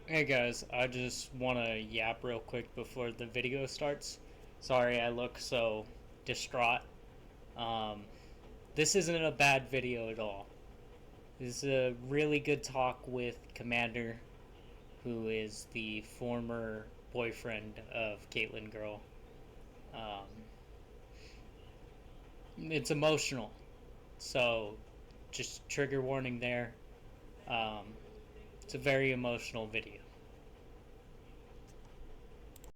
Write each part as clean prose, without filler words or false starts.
Hey guys, I just want to yap real quick before the video starts. Sorry I look so distraught. Um, this isn't a bad video at all. This is a really good talk with Commander, who is the former boyfriend of Caitlyn Girl. Um, it's emotional, so just trigger warning there. Um, it's a very emotional video.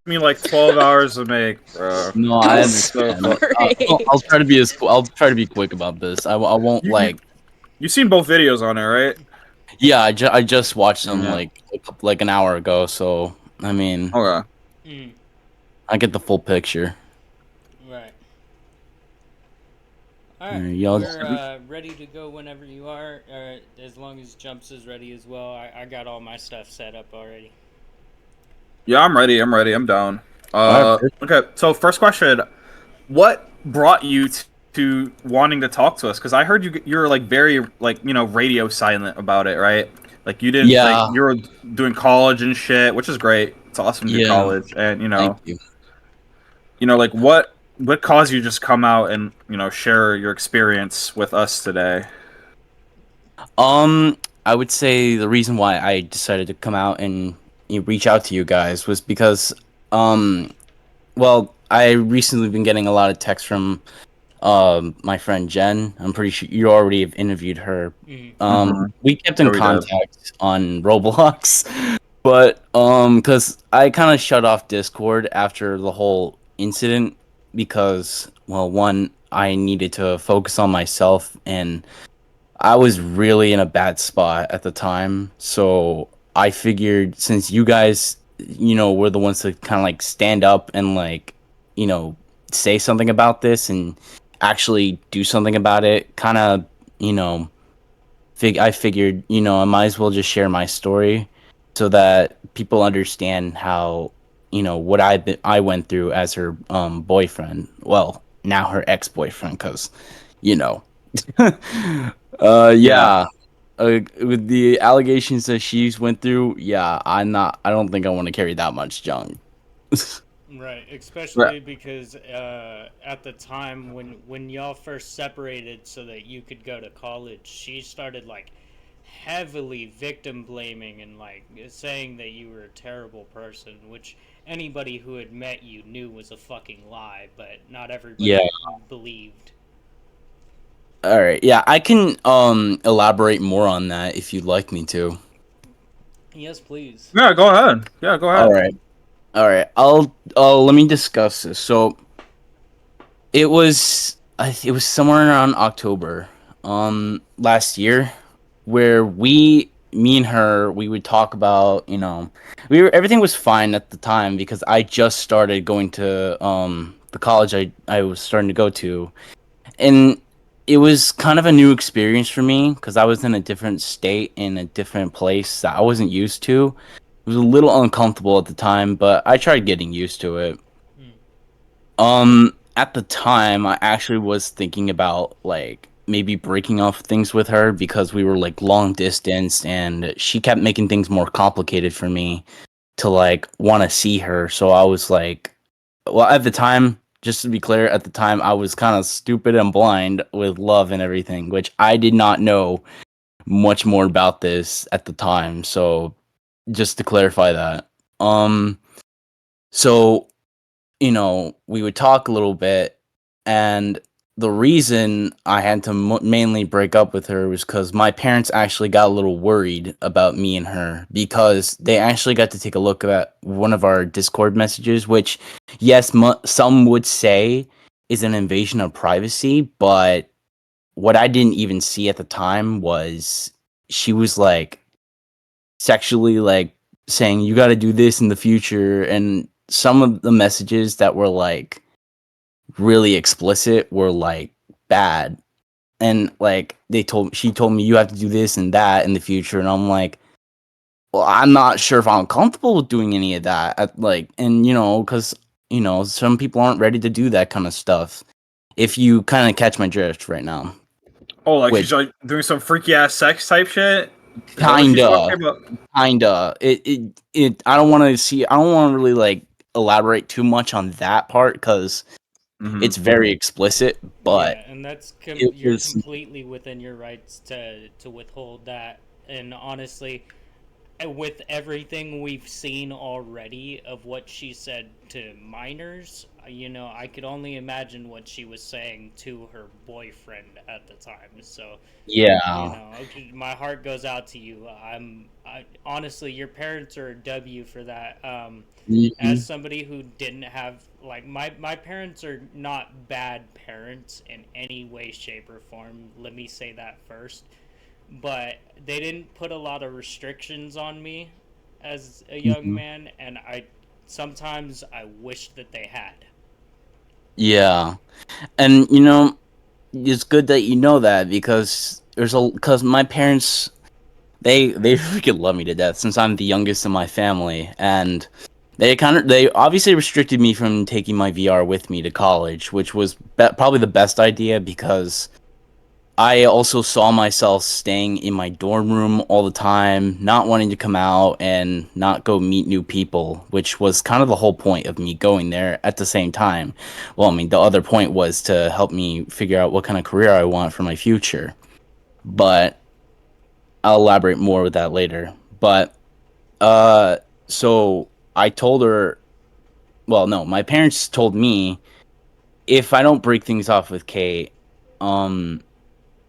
Me like 12 hours to make, bro. No, I So understand. fuck. I'll try to be I'll try to be quick about this. I won't You you like. you seen both videos on it, right? Yeah, I just watched them Yeah. like an hour ago. So I mean, Okay. Mm, I get the full picture. right. All right, Y'all, we're ready to go whenever you are. As long as Jumps is ready as well. I got all my stuff set up already. Yeah, I'm ready. I'm ready. I'm down. all right. Okay. So first question: what brought you to wanting to talk to us? Because I heard you're like very like radio silent about it, right? Like you didn't like Yeah, you were doing college and shit, which is great. It's awesome to do yeah. college, and Thank you. like what caused you to just come out and share your experience with us today? I would say the reason why I decided to come out and reach out to you guys was because, um, well, I recently been getting a lot of texts from my friend Jen. I'm pretty sure you already have interviewed her. Mm, Mm-hmm. We kept Yeah, in we did. contact on Roblox, but because I kind of shut off Discord after the whole incident because, well, one, I needed to focus on myself and I was really in a bad spot at the time. So I figured since you guys, were the ones to kind of like stand up and like, you know, say something about this and actually do something about it, kind of, you know, I figured, I might as well just share my story so that people understand how, what I went through as her boyfriend. Well, now her ex-boyfriend cuz, you know. Yeah. Yeah. With the allegations that she's went through, yeah, I don't think I want to carry that much junk. right, Right. especially because at the time when y'all first separated so that you could go to college, she started like heavily victim blaming and like saying that you were a terrible person, which anybody who had met you knew was a fucking lie, but not Yeah. everybody believed. All right. Yeah, I can elaborate more on that if you'd like me to. Yes, please. Yeah, go ahead. Yeah, go All ahead. right. All right. Let me discuss this. So, it was somewhere around October last year where me and her we would talk about, everything was fine at the time because I just started going to the college I was starting to go to, and it was kind of a new experience for me because I was in a different state in a different place that I wasn't used to. It was a little uncomfortable at the time, but I tried getting used to it. Mm, At the time, I actually was thinking about like maybe breaking off things with her because we were like long distance and she kept making things more complicated for me to like want to see her. So I was like, well, at the time, just to be clear, at the time I was kind of stupid and blind with love and everything, which I did not know much more about this at the time. So just to clarify that. Um so we would talk a little bit, and the reason I had to mainly break up with her was because my parents actually got a little worried about me and her because they actually got to take a look at one of our Discord messages, which, yes, some would say is an invasion of privacy, but what I didn't even see at the time was she was like sexually like saying you got to do this in the future, and some of the messages that were like really explicit were like bad, and like she told me you have to do this and that in the future, and I'm like, well, I'm not sure if I'm comfortable with doing any of that and because some people aren't ready to do that kind of stuff, if you kind of catch my drift right now. Oh, like Which she's like doing some freaky ass sex type shit. Is that what she's talking Kinda, about? kinda. It. I don't want to see. I don't want to really like elaborate too much on that part because Hmm. it's very explicit. But Yeah, and it you're was, completely within your rights to withhold that. And honestly, with everything we've seen already of what she said to minors, I could only imagine what she was saying to her boyfriend at the time. So, yeah. okay, my heart goes out to you. Honestly, your parents are a W for that. As Mhm. somebody who didn't have like my parents are not bad parents in any way, shape, or form. Let me say that first, but they didn't put a lot of restrictions on me as a young Mhm. man, and I sometimes I wish that they had. Yeah, and it's good that you know that because because my parents they freaking love me to death since I'm the youngest in my family, and they obviously restricted me from taking my VR with me to college, which was probably the best idea because I also saw myself staying in my dorm room all the time, not wanting to come out and not go meet new people, which was kind of the whole point of me going there at the same time. Well, I mean, the other point was to help me figure out what kind of career I want for my future. But I'll elaborate more with that later. But uh so I told her, well, no, my parents told me if I don't break things off with Kate, um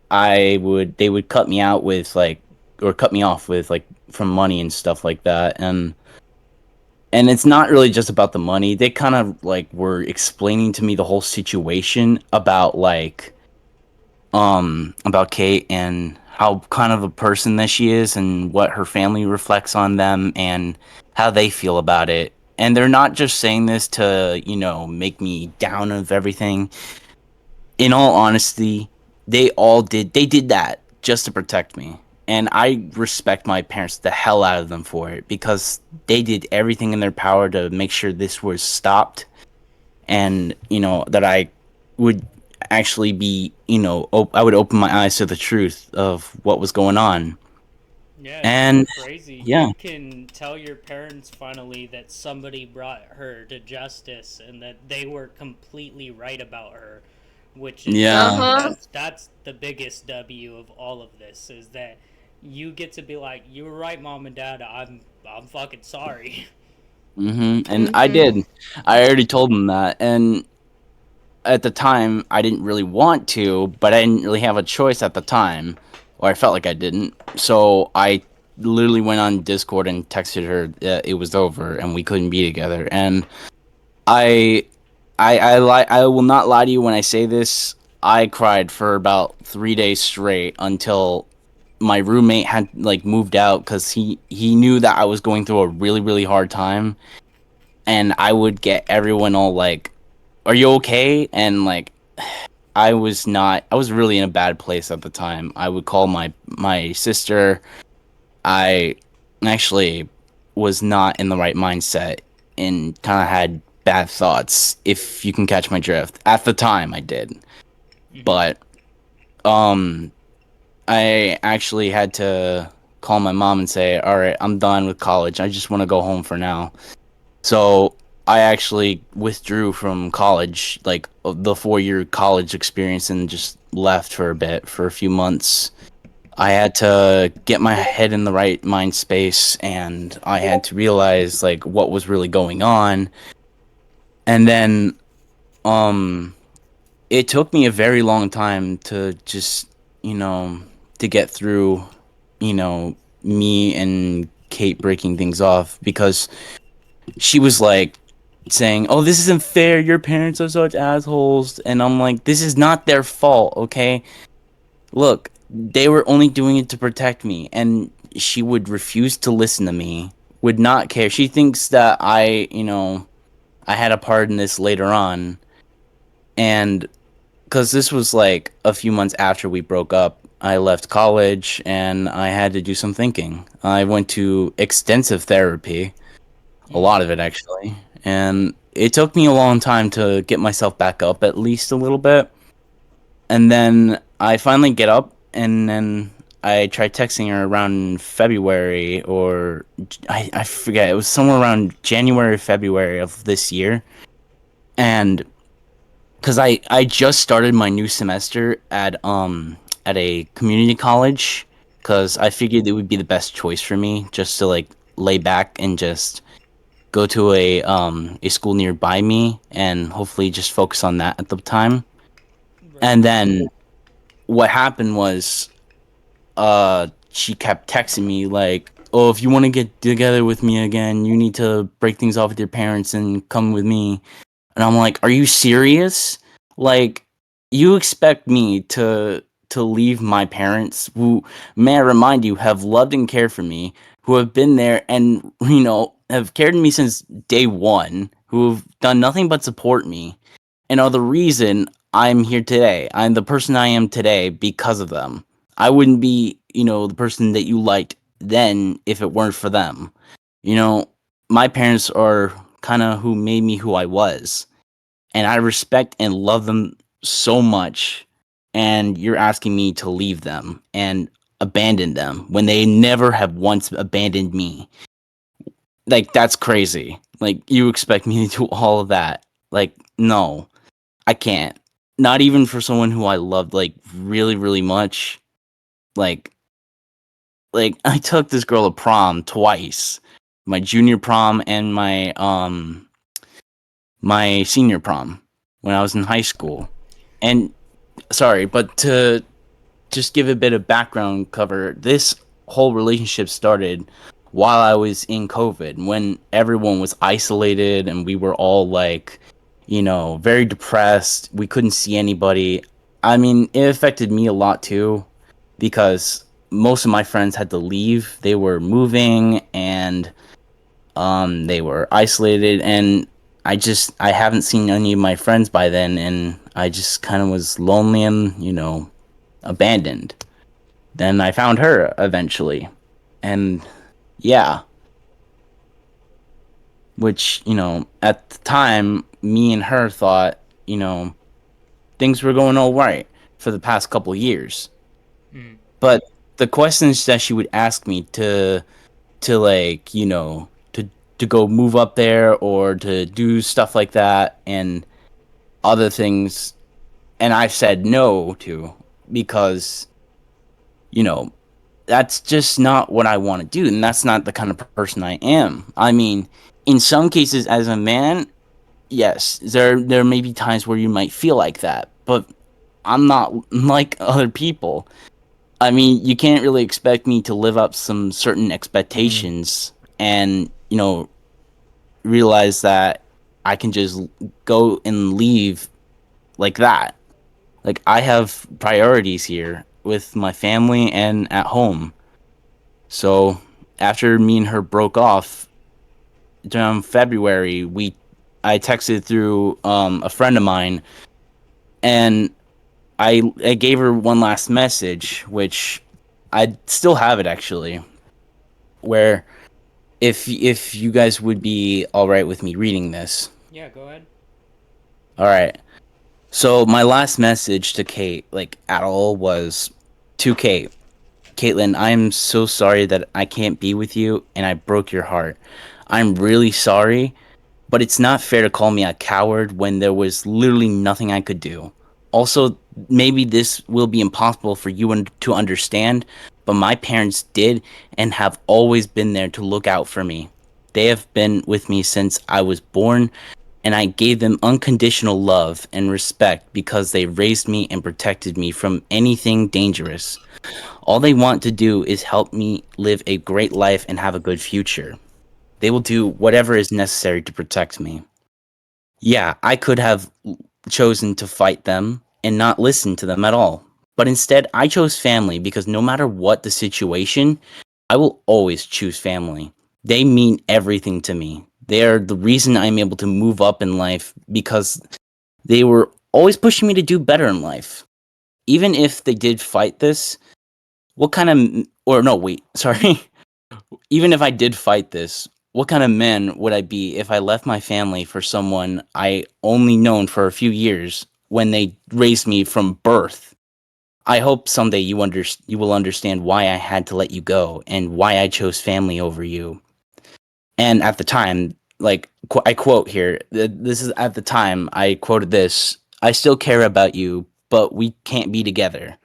they would cut me out with like or cut me off with like from money and stuff like that. And it's not really just about the money. They kind of like were explaining to me the whole situation about Kate and how kind of a person that she is and what her family reflects on them and how they feel about it. And they're not just saying this to, make me down of everything. In all honesty, they did that just to protect me. And I respect my parents the hell out of them for it because they did everything in their power to make sure this was stopped and, that I would actually be, I would open my eyes to the truth of what was going on. Yeah, it's so And crazy. yeah, You can tell your parents finally that somebody brought her to justice and that they were completely right about her, which is yeah. Uh-huh. that's the biggest W of all of this is that you get to be like, "You were right, mom and dad. I'm fucking sorry." And I Mhm. did. I already told them that. And at the time I didn't really want to, but I didn't really have a choice at the time, or I felt like I didn't. So I literally went on Discord and texted her that it was over and we couldn't be together. And I, I will not lie to you when I say this. I cried for about 3 days straight until my roommate had like moved out because he knew that I was going through a really hard time, and I would get everyone all like, "Are you okay?" And like I was not. I was really in a bad place at the time. I would call my sister. I actually was not in the right mindset and kind of had bad thoughts. If you can catch my drift, at the time I did, Hmm. but um, I actually had to call my mom and say, "All right, I'm done with college. I just want to go home for now." So I actually withdrew from college, like the 4 year college experience, and just left for a bit, for a few months. I had to get my head in the right mind space, and I had to realize like what was really going on. And then um it took me a very long time to just, you know, to get through, you know, me and Kate breaking things off because she was like saying, "Oh, this isn't fair. Your parents are such assholes." And I'm like, "This is not their fault, okay? Look, they were only doing it to protect me." And she would refuse to listen to me, would not care. She thinks that I had a part in this later on. And because this was like a few months after we broke up, I left college and I had to do some thinking. I went to extensive therapy, a Hmm. lot of it actually, and it took me a long time to get myself back up at least a little bit. And then I finally get up, and then I tried texting her around February, or I forget. It was somewhere around January, February of this year, and because I just started my new semester at a community college, because I figured it would be the best choice for me just to like lay back and just go to a school nearby me and hopefully just focus on that at the time. Right. And then what happened was she kept texting me like, "Oh, if you want to get together with me again, you need to break things off with your parents and come with me." And I'm like, "Are you serious? Like, you expect me to leave my parents, who, may I remind you, have loved and cared for me, who have been there and have cared for me since day one, who have done nothing but support me, and are the reason I'm here today. I'm the person I am today because of them. I wouldn't be, the person that you liked then if it weren't for them. You know, my parents are kind of who made me who I was, and I respect and love them so much. And you're asking me to leave them and abandon them when they never have once abandoned me. Like, that's crazy. Like, you expect me to do all of that. Like, no, I can't. Not even for someone who I loved like really, really much. Like, I took this girl to prom twice. My junior prom and my senior prom when I was in high school. And sorry, but to just give a bit of background cover, this whole relationship started while I was in COVID, when everyone was isolated and we were all like, very depressed. We couldn't see anybody. I mean, it affected me a lot too, because most of my friends had to leave. They were moving, and they were isolated, and I haven't seen any of my friends by then, and I just kind of was lonely and, abandoned. Then I found her eventually. And yeah, which, at the time, me and her thought, things were going all right for the past couple years. Mm. But the questions that she would ask me to like, to go move up there or to do stuff like that and other things, and I've said no to, because, you know, that's just not what I want to do, and that's not the kind of person I am. I mean, in some cases as a man, yes, there may be times where you might feel like that, but I'm not like other people. I mean, you can't really expect me to live up some certain expectations and, realize that I can just go and leave like that. Like, I have priorities here with my family and at home. So after me and her broke off around February, I texted through a friend of mine, and I gave her one last message, which I still have it actually, where if you guys would be all right with me reading this. Yeah, go ahead. All right. So my last message to Kate, like at all, was to Kate. Caitlin, I'm so sorry that I can't be with you and I broke your heart. I'm really sorry, but it's not fair to call me a coward when there was literally nothing I could do. Also, maybe this will be impossible for you to understand, but my parents did and have always been there to look out for me. They have been with me since I was born, and I gave them unconditional love and respect because they raised me and protected me from anything dangerous. All they want to do is help me live a great life and have a good future. They will do whatever is necessary to protect me. Yeah, I could have chosen to fight them and not listen to them at all. But instead, I chose family because no matter what the situation, I will always choose family. They mean everything to me. They are the reason I'm able to move up in life, because they were always pushing me to do better in life. Even if they did fight this, what kind of, or no, wait, sorry. Even if I did fight this, what kind of man would I be if I left my family for someone I only known for a few years when they raised me from birth? I hope someday you will understand why I had to let you go and why I chose family over you. And at the time, like I quote here, this is at the time I quoted this. I still care about you, but we can't be together.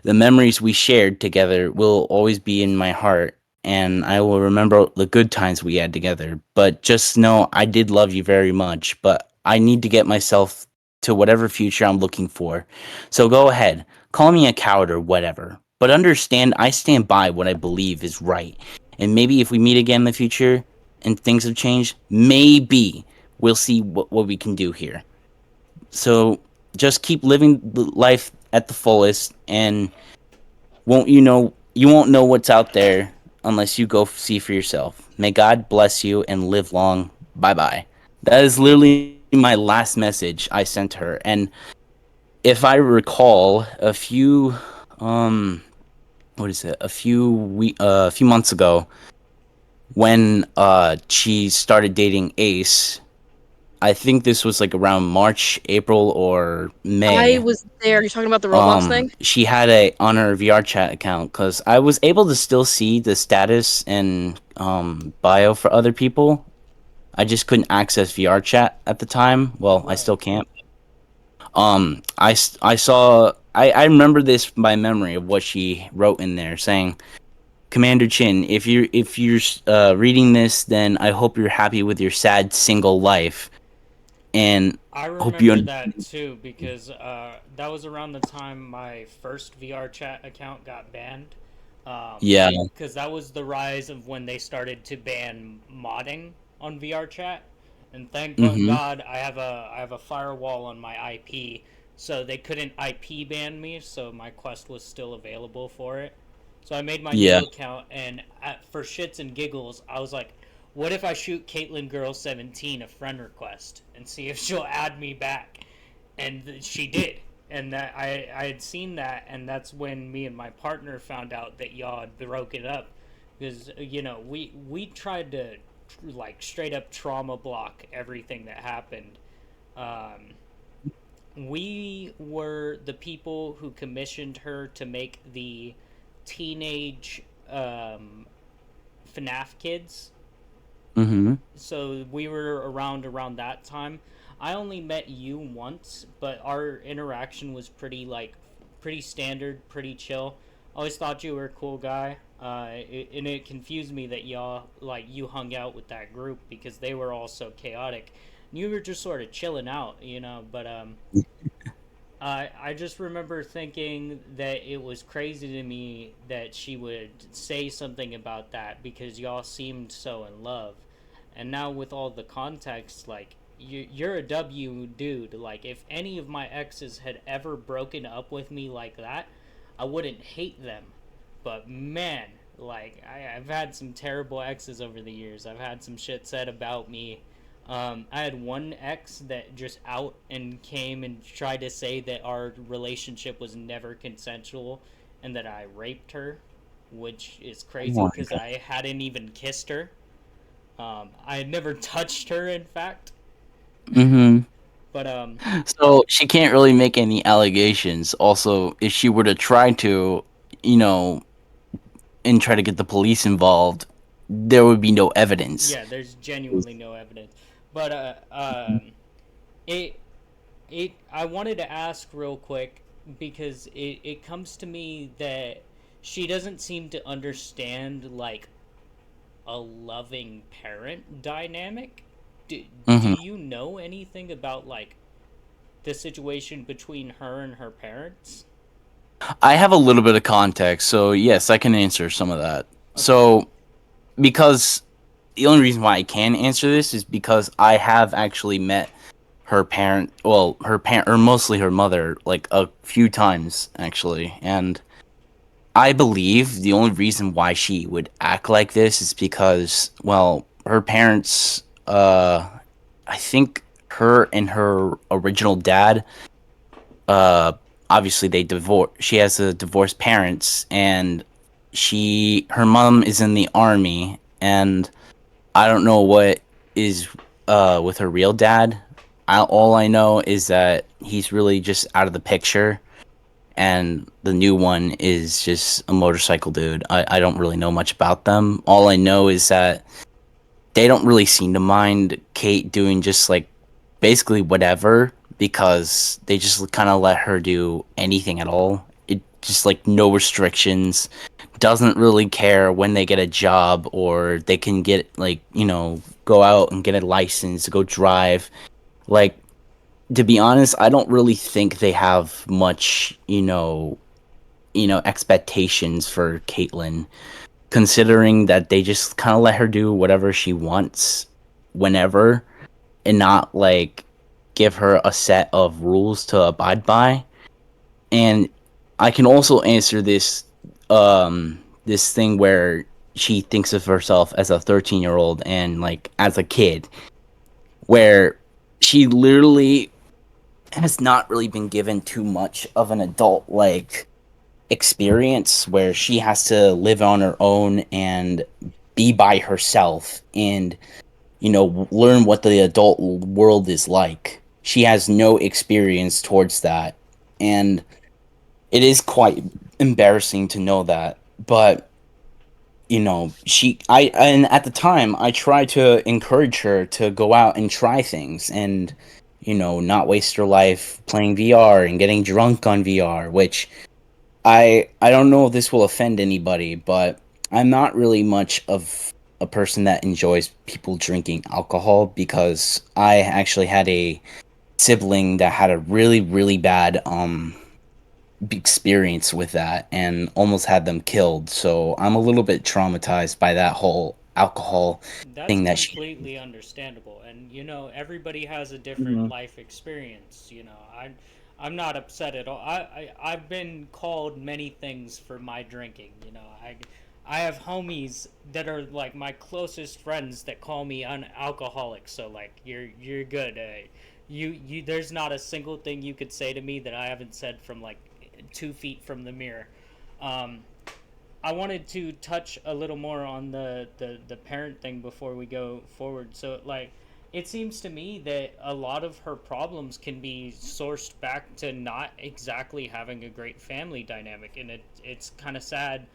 The memories we shared together will always be in my heart, and I will remember the good times we had together. But just know I did love you very much, but I need to get myself to whatever future I'm looking for. So go ahead, call me a coward or whatever. But understand I stand by what I believe is right. And maybe if we meet again in the future and things have changed, maybe we'll see what we can do here. So just keep living life at the fullest, and won't you won't know what's out there unless you go see for yourself. May God bless you and live long. Bye bye. That is literally my last message I sent her. And if I recall, um what is it? A few months ago, when she started dating Ace, I think this was like around March, April, or I May. was there. You're talking about the Roblox thing? She had a on her VR chat account because I was able to still see the status and bio for other people. I just couldn't access VR chat at the time. Well, I Right. still can't. I saw I remember this by memory of what she wrote in there, saying, "Commander Chin, if you're reading this, then I hope you're happy with your sad single life, and I hope you remember that too because that was around the time my first VR chat account got banned. yeah, Because that was the rise of when they started to ban modding on VR chat, and thank mm-hmm, God I have a firewall on my IP, so they couldn't IP ban me, so my quest was still available for it. So I made my yeah, new account, and for shits and giggles, I was like, "What if I shoot KatelynGirls 17 a friend request and see if she'll add me back?" And she did, and that I had seen that, and that's when me and my partner found out that y'all had broken up, because we tried to like straight up trauma block everything that happened. Um, we were the people who commissioned her to make the teenage FNAF kids, mm-hmm, so we were around that time. I only met you once, but our interaction was pretty standard, pretty chill. I always thought you were a cool guy, and it confused me that you hung out with that group because they were all so chaotic. And you were just sort of chilling out, you know. But I just remember thinking that it was crazy to me that she would say something about that because y'all seemed so in love. And now with all the context, like you're a W dude. Like if any of my exes had ever broken up with me like that, I wouldn't hate them. But man, like I've had some terrible exes over the years. I've had some shit said about me. I had one ex that just out and came and tried to say that our relationship was never consensual and that I raped her, which is oh crazy my because God. I hadn't even kissed her. I had never touched her, in fact. Mm-hmm. But So she can't really make any allegations. Also, if she were to try to, you know, and try to get the police involved, there would be no evidence. yeah, there's genuinely no evidence. But it I wanted to ask real quick because it comes to me that she doesn't seem to understand like a loving parent dynamic. Do Hmm. you know anything about like the situation between her and her parents? I have a little bit of context, so yes, I can answer some of that. Okay. So, because the only reason why I can answer this is because I have actually met her parent, well, her parent, or mostly her mother, like a few times actually, and I believe the only reason why she would act like this is because, well, her parents, I think her and her original dad, uh, obviously they divorced. She has a divorced parents, and her mom is in the army, and I don't know what is, with her real dad. All I know is that he's really just out of the picture, and the new one is just a motorcycle dude. I don't really know much about them. All I know is that they don't really seem to mind Kate doing just like basically whatever, because they just kind of let her do anything at all. It just like no restrictions. Doesn't really care when they get a job or they can get like, go out and get a license to go drive. Like, to be honest, I don't really think they have much, expectations for Caitlyn, considering that they just kind of let her do whatever she wants whenever, and not like give her a set of rules to abide by. And I can also answer this thing where she thinks of herself as a 13-year-old and like as a kid, where she literally has not really been given too much of an adult like experience, where she has to live on her own and be by herself and learn what the adult world is like. She has no experience towards that, and it is quite embarrassing to know that. But and at the time I tried to encourage her to go out and try things and not waste her life playing VR and getting drunk on VR, which I don't know if this will offend anybody, but I'm not really much of a person that enjoys people drinking alcohol, because I actually had a sibling that had a really, really bad experience with that and almost had them killed. So I'm a little bit traumatized by that whole alcohol That's thing that she. completely understandable, and everybody has a different Mhm. life experience. I'm not upset at all. I've been called many things for my drinking. I have homies that are like my closest friends that call me an alcoholic. So like you're good. There's not a single thing you could say to me that I haven't said from like 2 feet from the mirror. Um, I wanted to touch a little more on the parent thing before we go forward. So, like, it seems to me that a lot of her problems can be sourced back to not exactly having a great family dynamic. And it's kind of sad.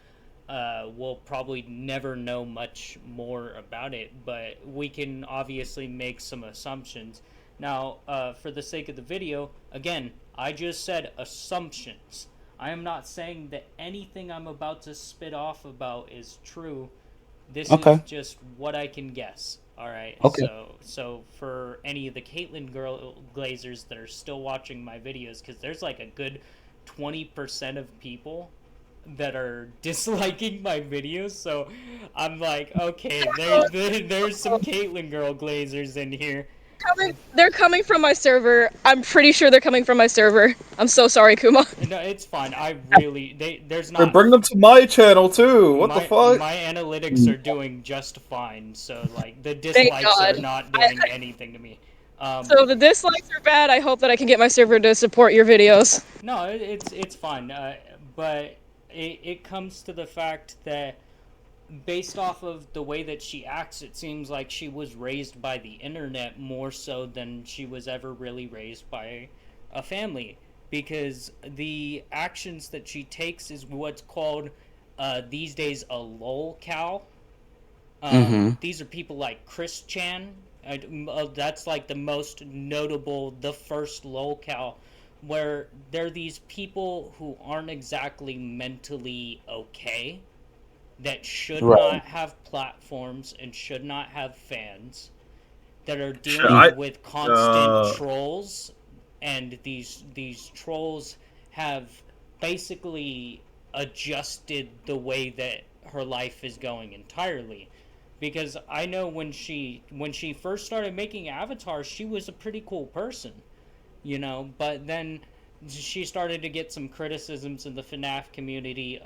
We'll probably never know much more about it, but we can obviously make some assumptions. Now, for the sake of the video, again, I just said assumptions. I am not saying that anything I'm about to spit off about is true. This is Okay. just what I can guess. All right. Okay. So for any of the Caitlyn girl glazers that are still watching my videos, because there's like a good 20% of people that are disliking my videos, so I'm like, okay, there's some Caitlyn girl glazers in here. They're coming from my server. I'm pretty sure they're coming from my server. I'm so sorry, Kuma. No, it's fine. There's Or not bring them to my channel too. What the fuck? my analytics are doing just fine. So like the Thank dislikes are God. not doing anything to me. So the dislikes are bad. I hope that I can get my server to support your videos. No, it's fine. But it comes to the fact that based off of the way that she acts, it seems like she was raised by the internet more so than she was ever really raised by a family. Because the actions that she takes is what's called these days a lol cow. Mm-hmm. These are people like Chris Chan. That's like the most notable, the first lolcow, where they're these people who aren't exactly mentally okay, that should Right. not have platforms and should not have fans, that are Shit, I dealing with constant trolls, and these trolls have basically adjusted the way that her life is going entirely. Because I know when she first started making avatars, she was a pretty cool person, but then she started to get some criticisms in the FNAF community,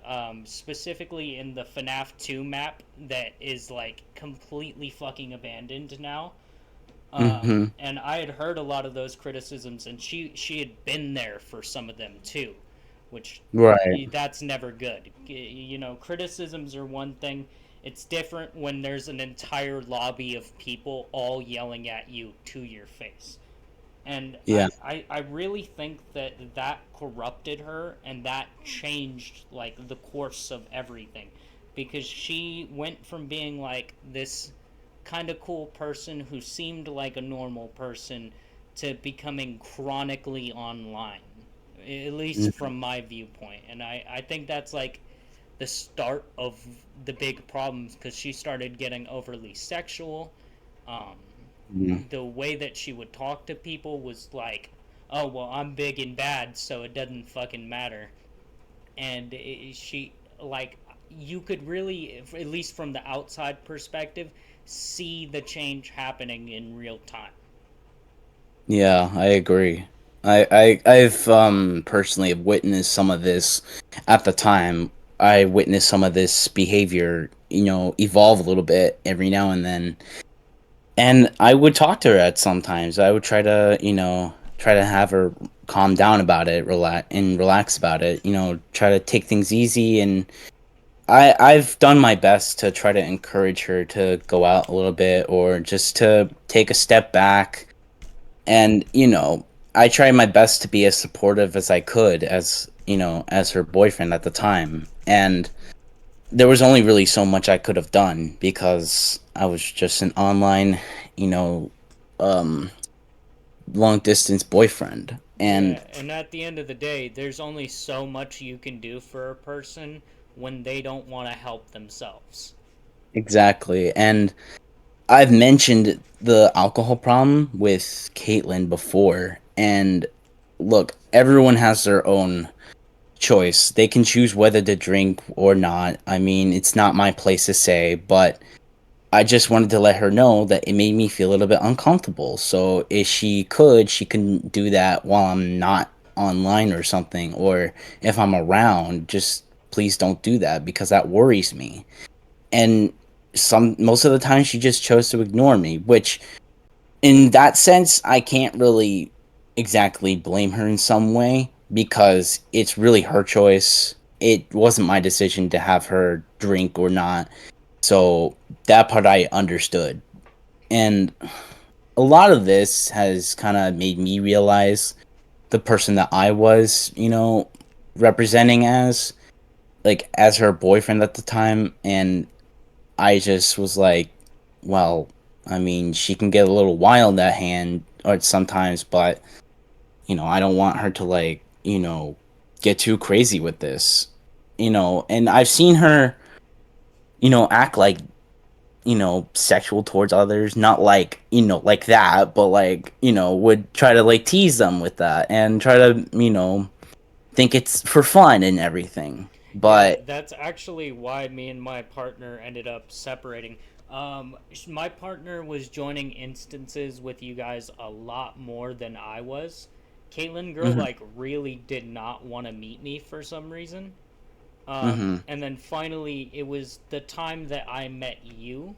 specifically in the FNAF 2 map that is like completely fucking abandoned now. Mm-hmm. And I had heard a lot of those criticisms, and she had been there for some of them too, which Right. that's never good. Criticisms are one thing. It's different when there's an entire lobby of people all yelling at you to your face. And Yeah. I really think that that corrupted her, and that changed like the course of everything, because she went from being like this kind of cool person who seemed like a normal person to becoming chronically online, at least Mhm. from my viewpoint. And I think that's like the start of the big problems, because she started getting overly sexual. um, Mhm. the way that she would talk to people was like, oh well, I'm big and bad, so it doesn't fucking matter. And she, like, you could really, at least from the outside perspective, see the change happening in real time. Yeah, I agree. I've personally witnessed some of this at the time. I witnessed some of this behavior, evolve a little bit every now and then. And I would talk to her at sometimes. I would try to have her calm down about it, relax about it, try to take things easy. And I've done my best to try to encourage her to go out a little bit or just to take a step back. And I tried my best to be as supportive as I could, as her boyfriend at the time. And there was only really so much I could have done because I was just an online, you know, um, long distance boyfriend. And Yeah, and at the end of the day, there's only so much you can do for a person when they don't want to help themselves. exactly. And I've mentioned the alcohol problem with Caitlyn before. And look, everyone has their own choice. They can choose whether to drink or not. I mean, it's not my place to say, but I just wanted to let her know that it made me feel a little bit uncomfortable. So if she can do that while I'm not online or something, or if I'm around, just please don't do that because that worries me. And most of the time she just chose to ignore me, which in that sense I can't really exactly blame her in some way because it's really her choice. It wasn't my decision to have her drink or not. So that part I understood. And a lot of this has kind of made me realize the person that I was, representing as her boyfriend at the time. And I just was like, well, I mean, she can get a little wild at hand or sometimes, but, I don't want her to, get too crazy with this, and I've seen her, act like sexual towards others, not like, like that, but like, would try to like tease them with that and try to, think it's for fun and everything. Yeah, But that's actually why me and my partner ended up separating. My partner was joining instances with you guys a lot more than I was. Caitlyn girl mhm, like really did not want to meet me for some reason. mhm, And then finally, it was the time that I met you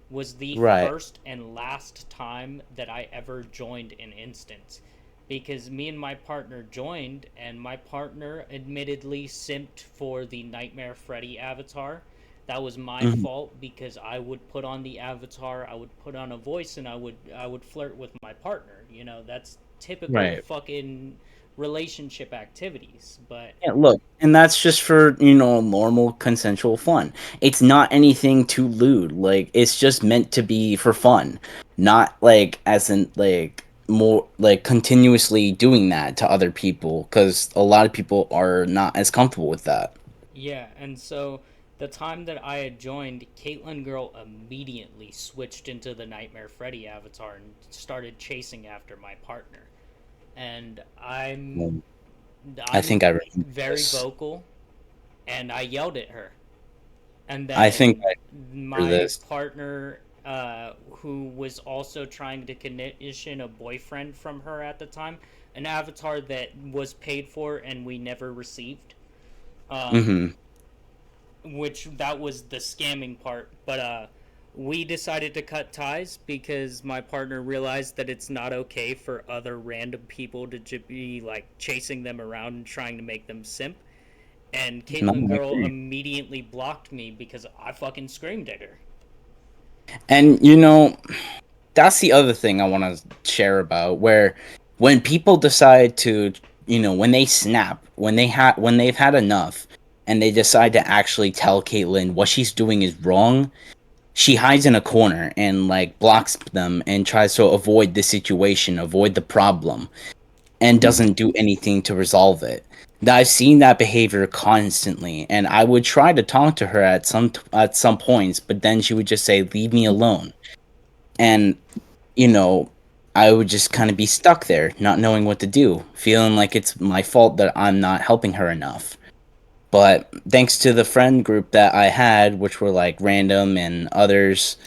was the right, first and last time that I ever joined an instance, because me and my partner joined, and my partner admittedly simped for the Nightmare Freddy avatar. That was my mhm, fault because I would put on the avatar, I would put on a voice, and I would flirt with my partner. That's typical right. fucking relationship activities. But Yeah, look, and that's just for, normal consensual fun. It's not anything too lewd. Like, it's just meant to be for fun, not like as in like more like continuously doing that to other people because a lot of people are not as comfortable with that. yeah, and so the time that I had joined, Caitlyn Girl immediately switched into the Nightmare Freddy avatar and started chasing after my partner. And I'm Um, I I'm think I remember very this. vocal, and I yelled at her. And I think then I remember my this. partner, who was also trying to condition a boyfriend from her at the time, an avatar that was paid for and we never received. Um, Mm-hmm. which that was the scamming part. But we decided to cut ties because my partner realized that it's not okay for other random people to be like chasing them around and trying to make them simp. And No, Caitlyn I Girl agree. immediately blocked me because I fucking screamed at her. And that's the other thing I want to share about, where when people decide to, when they snap, when they've had enough, and they decide to actually tell Caitlyn what she's doing is wrong, she hides in a corner and like blocks them and tries to avoid the situation, avoid the problem, and doesn't do anything to resolve it. I've seen that behavior constantly, and I would try to talk to her at some points, but then she would just say, "Leave me alone," and you know, I would just kind of be stuck there, not knowing what to do, feeling like it's my fault that I'm not helping her enough. But thanks to the friend group that I had, which were like random and others,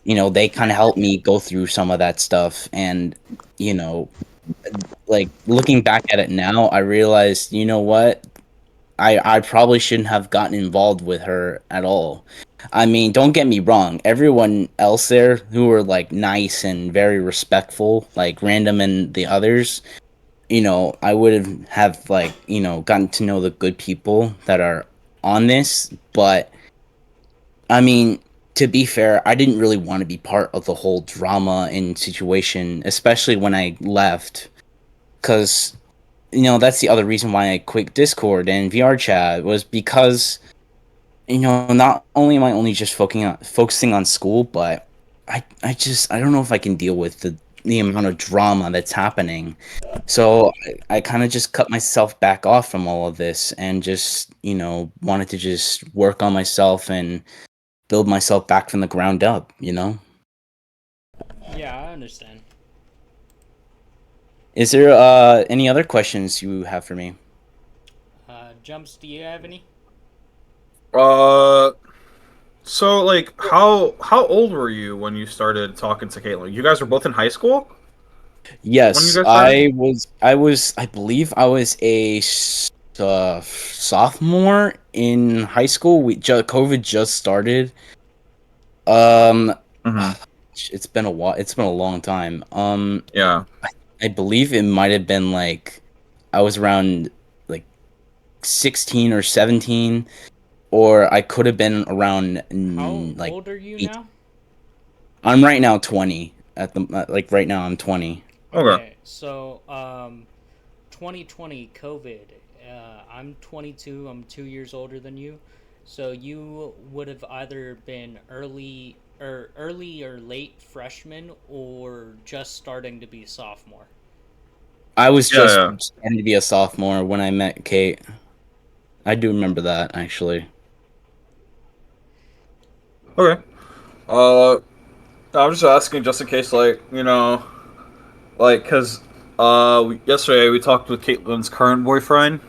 they kind of helped me go through some of that stuff. And, you know, like looking back at it now, I realized, you know what? I probably shouldn't have gotten involved with her at all. I mean, don't get me wrong. Everyone else there who were like nice and very respectful, like Random and the others, I would have like, gotten to know the good people that are on this. But I mean, to be fair, I didn't really want to be part of the whole drama and situation, especially when I left. Because, that's the other reason why I quit Discord and VR chat was because not only am I only just focusing on school, but I don't know if I can deal with the amount of drama that's happening. So I kind of just cut myself back off from all of this and just, wanted to just work on myself and build myself back from the ground up. Yeah, I understand. Is there any other questions you have for me? Jumps, do you have any? Uh, so like, how old were you when you started talking to Caitlyn? You guys were both in high school when you Yes, guys started? I believe I was a sophomore in high school. COVID just started. Um, Mm-hmm. it's been a while. It's been a long time. Yeah. I believe it might have been like I was around like 16 or 17, or I could have been around How like old are you 8. now? I'm right now 20 like right now I'm 20. Okay. Okay, so 2020 COVID. I'm 22. I'm 2 years older than you, so you would have either been early or late freshman, or just starting to be a sophomore. I was Yeah, just yeah. starting to be a sophomore when I met Kate. I do remember that actually. Okay. Uh, I'm just asking just in case, like, cause yesterday we talked with Caitlyn's current boyfriend,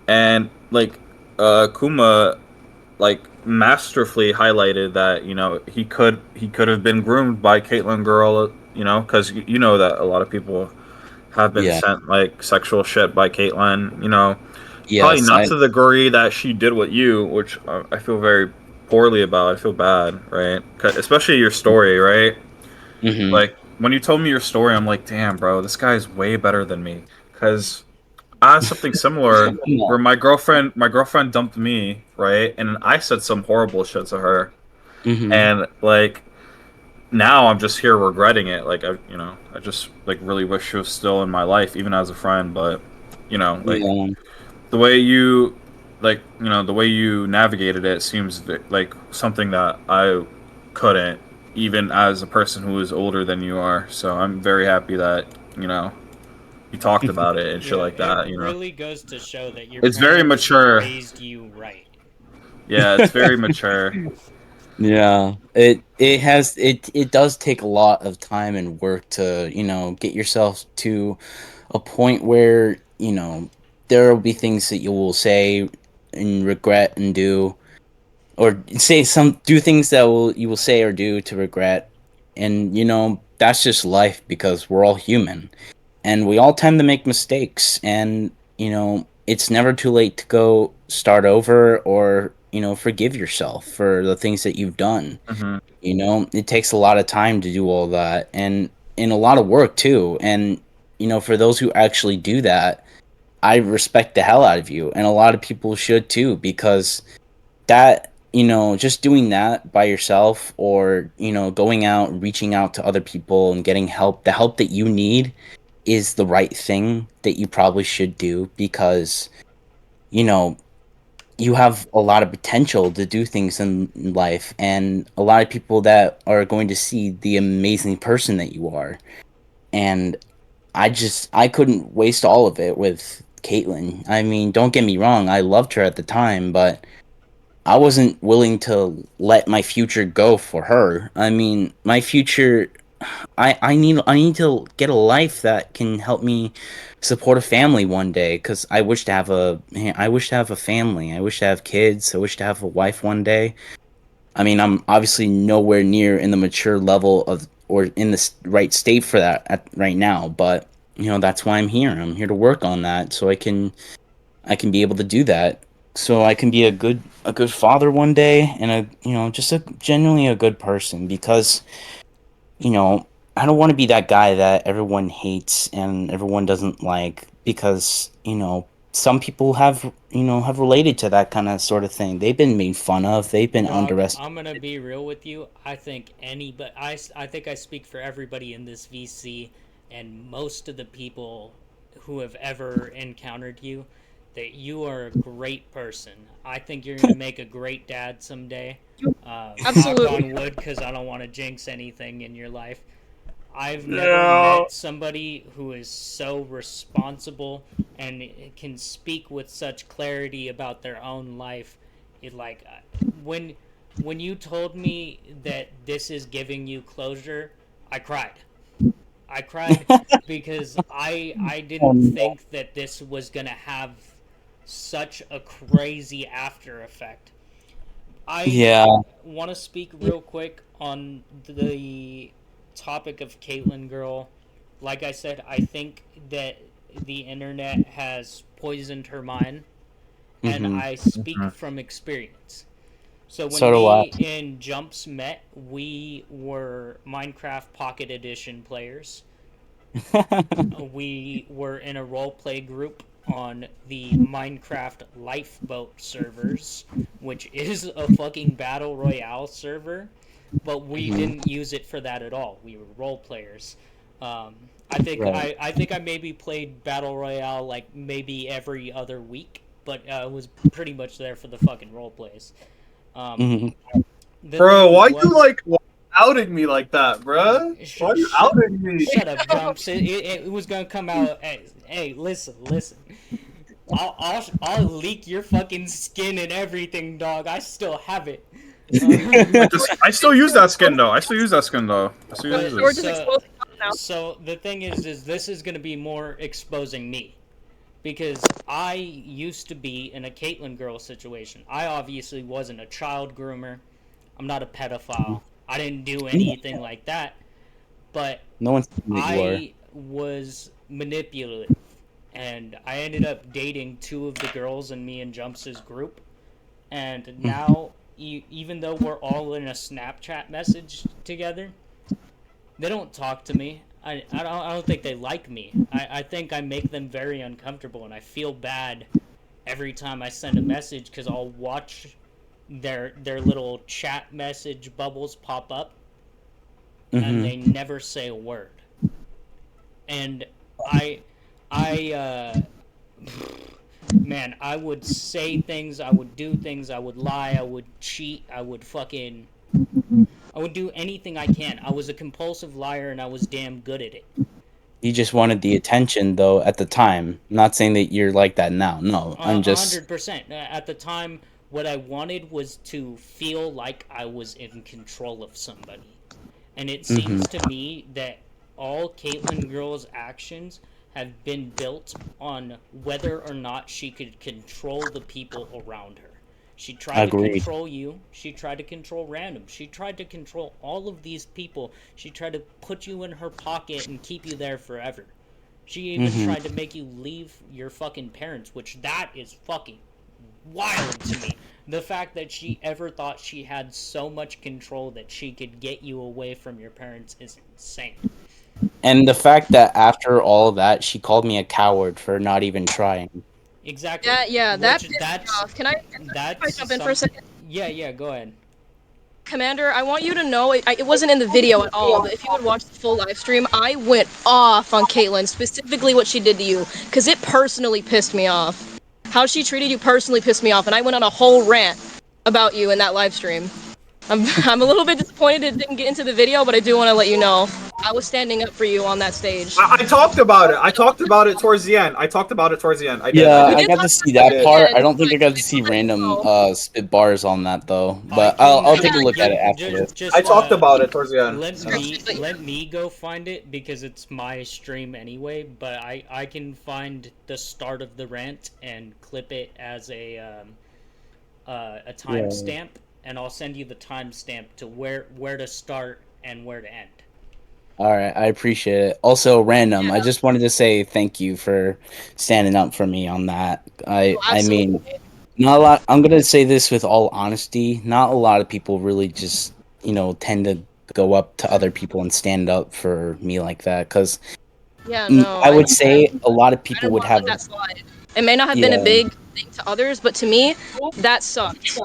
and like, Kuma like masterfully highlighted that he could have been groomed by Caitlyn Girl, because you know that a lot of people have been Yeah. sent like sexual shit by Caitlyn, probably Yes, not I to the degree that she did with you, which I feel very poorly about. I feel bad, right? 'Cause especially your story, right? mhm. Like when you told me your story, I'm like, damn, bro, this guy's way better than me. Because I had something similar where my girlfriend dumped me, right? And I said some horrible shit to her, Mhm. and like now I'm just here regretting it. Like I just like really wish she was still in my life, even as a friend. But like Yeah. the way you the way you navigated it seems like something that I couldn't, even as a person who is older than you are. So I'm very happy that you know you talked about it and shit Yeah, like it that. really goes to show that your It's very parents mature. raised you right. Yeah, it's very mature. Yeah. It does take a lot of time and work to, get yourself to a point where, there will be things that you will say and regret and do, or do things that you will say or do to regret. And that's just life because we're all human and we all tend to make mistakes. And it's never too late to go start over, or forgive yourself for the things that you've done. Hmm. It takes a lot of time to do all that, and a lot of work too. And for those who actually do that, I respect the hell out of you, and a lot of people should too, because that just doing that by yourself, or going out, reaching out to other people and getting help, the help that you need, is the right thing that you probably should do, because you know you have a lot of potential to do things in life, and a lot of people that are going to see the amazing person that you are. And I couldn't waste all of it with Caitlyn. I mean, don't get me wrong, I loved her at the time, but I wasn't willing to let my future go for her. I mean, my future, I need to get a life that can help me support a family one day, cuz I wish to have a family. I wish to have kids. I wish to have a wife one day. I mean, I'm obviously nowhere near in the mature level of, or in the right state for that right now, but that's why I'm here. I'm here to work on that, so I can be able to do that, so I can be a good father one day, and just a genuinely a good person, because you know I don't want to be that guy that everyone hates and everyone doesn't like, because some people have related to that kind of sort of thing. They've been made fun of. They've been Dog, underestimated. I'm gonna be real with you. I think anybody, I think I speak for everybody in this VC and most of the people who have ever encountered you, that you are a great person. I think you're gonna make a great dad someday. Knock Absolutely. on wood, because I don't want to jinx anything in your life. I've never Yeah. met somebody who is so responsible and can speak with such clarity about their own life. It like when when you told me that this is giving you closure, I cried. I cried because I Oh, didn't no. think that this was gonna have such a crazy after effect. I Yeah. want to speak real quick on the topic of Caitlyn Girl. Like I said, I think that the internet has poisoned her mind, and Hmm. I speak Mhm. from experience. So when So do I. me and Jumps met, we were Minecraft Pocket Edition players. We were in a roleplay group on the Minecraft Lifeboat servers, which is a fucking battle royale server, but we Hmm. didn't use it for that at all. We were role players. Um, I think Right. I maybe played battle royale like maybe every other week, but was pretty much there for the fucking role plays. Um, Hmm. the Bro, thing why you was, outing me like that, bruh? Why you outing me? shut up, Jumps. It was gonna come out. Hey, listen, listen. I'll leak your fucking skin and everything, dog. I still have it. I still use that skin though. I still use that skin though. I still use But it. George is exposing us now. so the thing is this is gonna be more exposing me, because I used to be in a Caitlyn girl situation. I obviously wasn't a child groomer. I'm not a pedophile. I didn't do anything like that. But No one's saying that you are. I was manipulative, and I ended up dating two of the girls in me and Jumps' group. And now, even though we're all in a Snapchat message together, they don't talk to me. I don't think they like me. I think I make them very uncomfortable, and I feel bad every time I send a message, because I'll watch their little chat message bubbles pop up, and Hmm. they never say a word. And I I man, I would say things, I would do things, I would lie, I would cheat, I would do anything I can. I was a compulsive liar, and I was damn good at it. You just wanted the attention, though, at the time. I'm not saying that you're like that now. No, I'm A just. 100%. At the time, what I wanted was to feel like I was in control of somebody. And it Hmm. seems to me that all Caitlyn Girl's actions have been built on whether or not she could control the people around her. She tried to Agreed. control you. She tried to control random. She tried to control all of these people. She tried to put you in her pocket and keep you there forever. She even Hmm. tried to make you leave your fucking parents, which that is fucking wild to me. The fact that she ever thought she had so much control that she could get you away from your parents is insane. And the fact that after all of that, she called me a coward for not even trying. Exactly. Yeah, that Which pissed me off. Can I jump in for a that's second? Yeah, go ahead. Commander, I want you to know it wasn't in the video at all, but if you would watch the full live stream, I went off on Caitlyn, specifically what she did to you, because it personally pissed me off. How she treated you personally pissed me off, and I went on a whole rant about you in that live stream. I'm a little bit disappointed it didn't get into the video, but I do want to let you know I was standing up for you on that stage. I talked about it. I talked about it towards the end. I did. Yeah, You I did got to talk see about that it part. again, I don't think I got to but see I didn't random know. spit bars on that though. I But can I'll take a look Yeah, at it after this. just I talked about it towards the end. let me go find it because it's my stream anyway. But I can find the start of the rant and clip it as a timestamp, and I'll send you the timestamp to where to start and where to end. All right, I appreciate it. Also, random. Yeah. I just wanted to say thank you for standing up for me on that. I mean, Absolutely. not a lot. I'm gonna say this with all honesty. Not a lot of people really just tend to go up to other people and stand up for me like that. Because Yeah, no, I would say a lot of I people didn't would want to have. let that slide. It may not have been a Yeah, big thing to others, but to me, that sucked.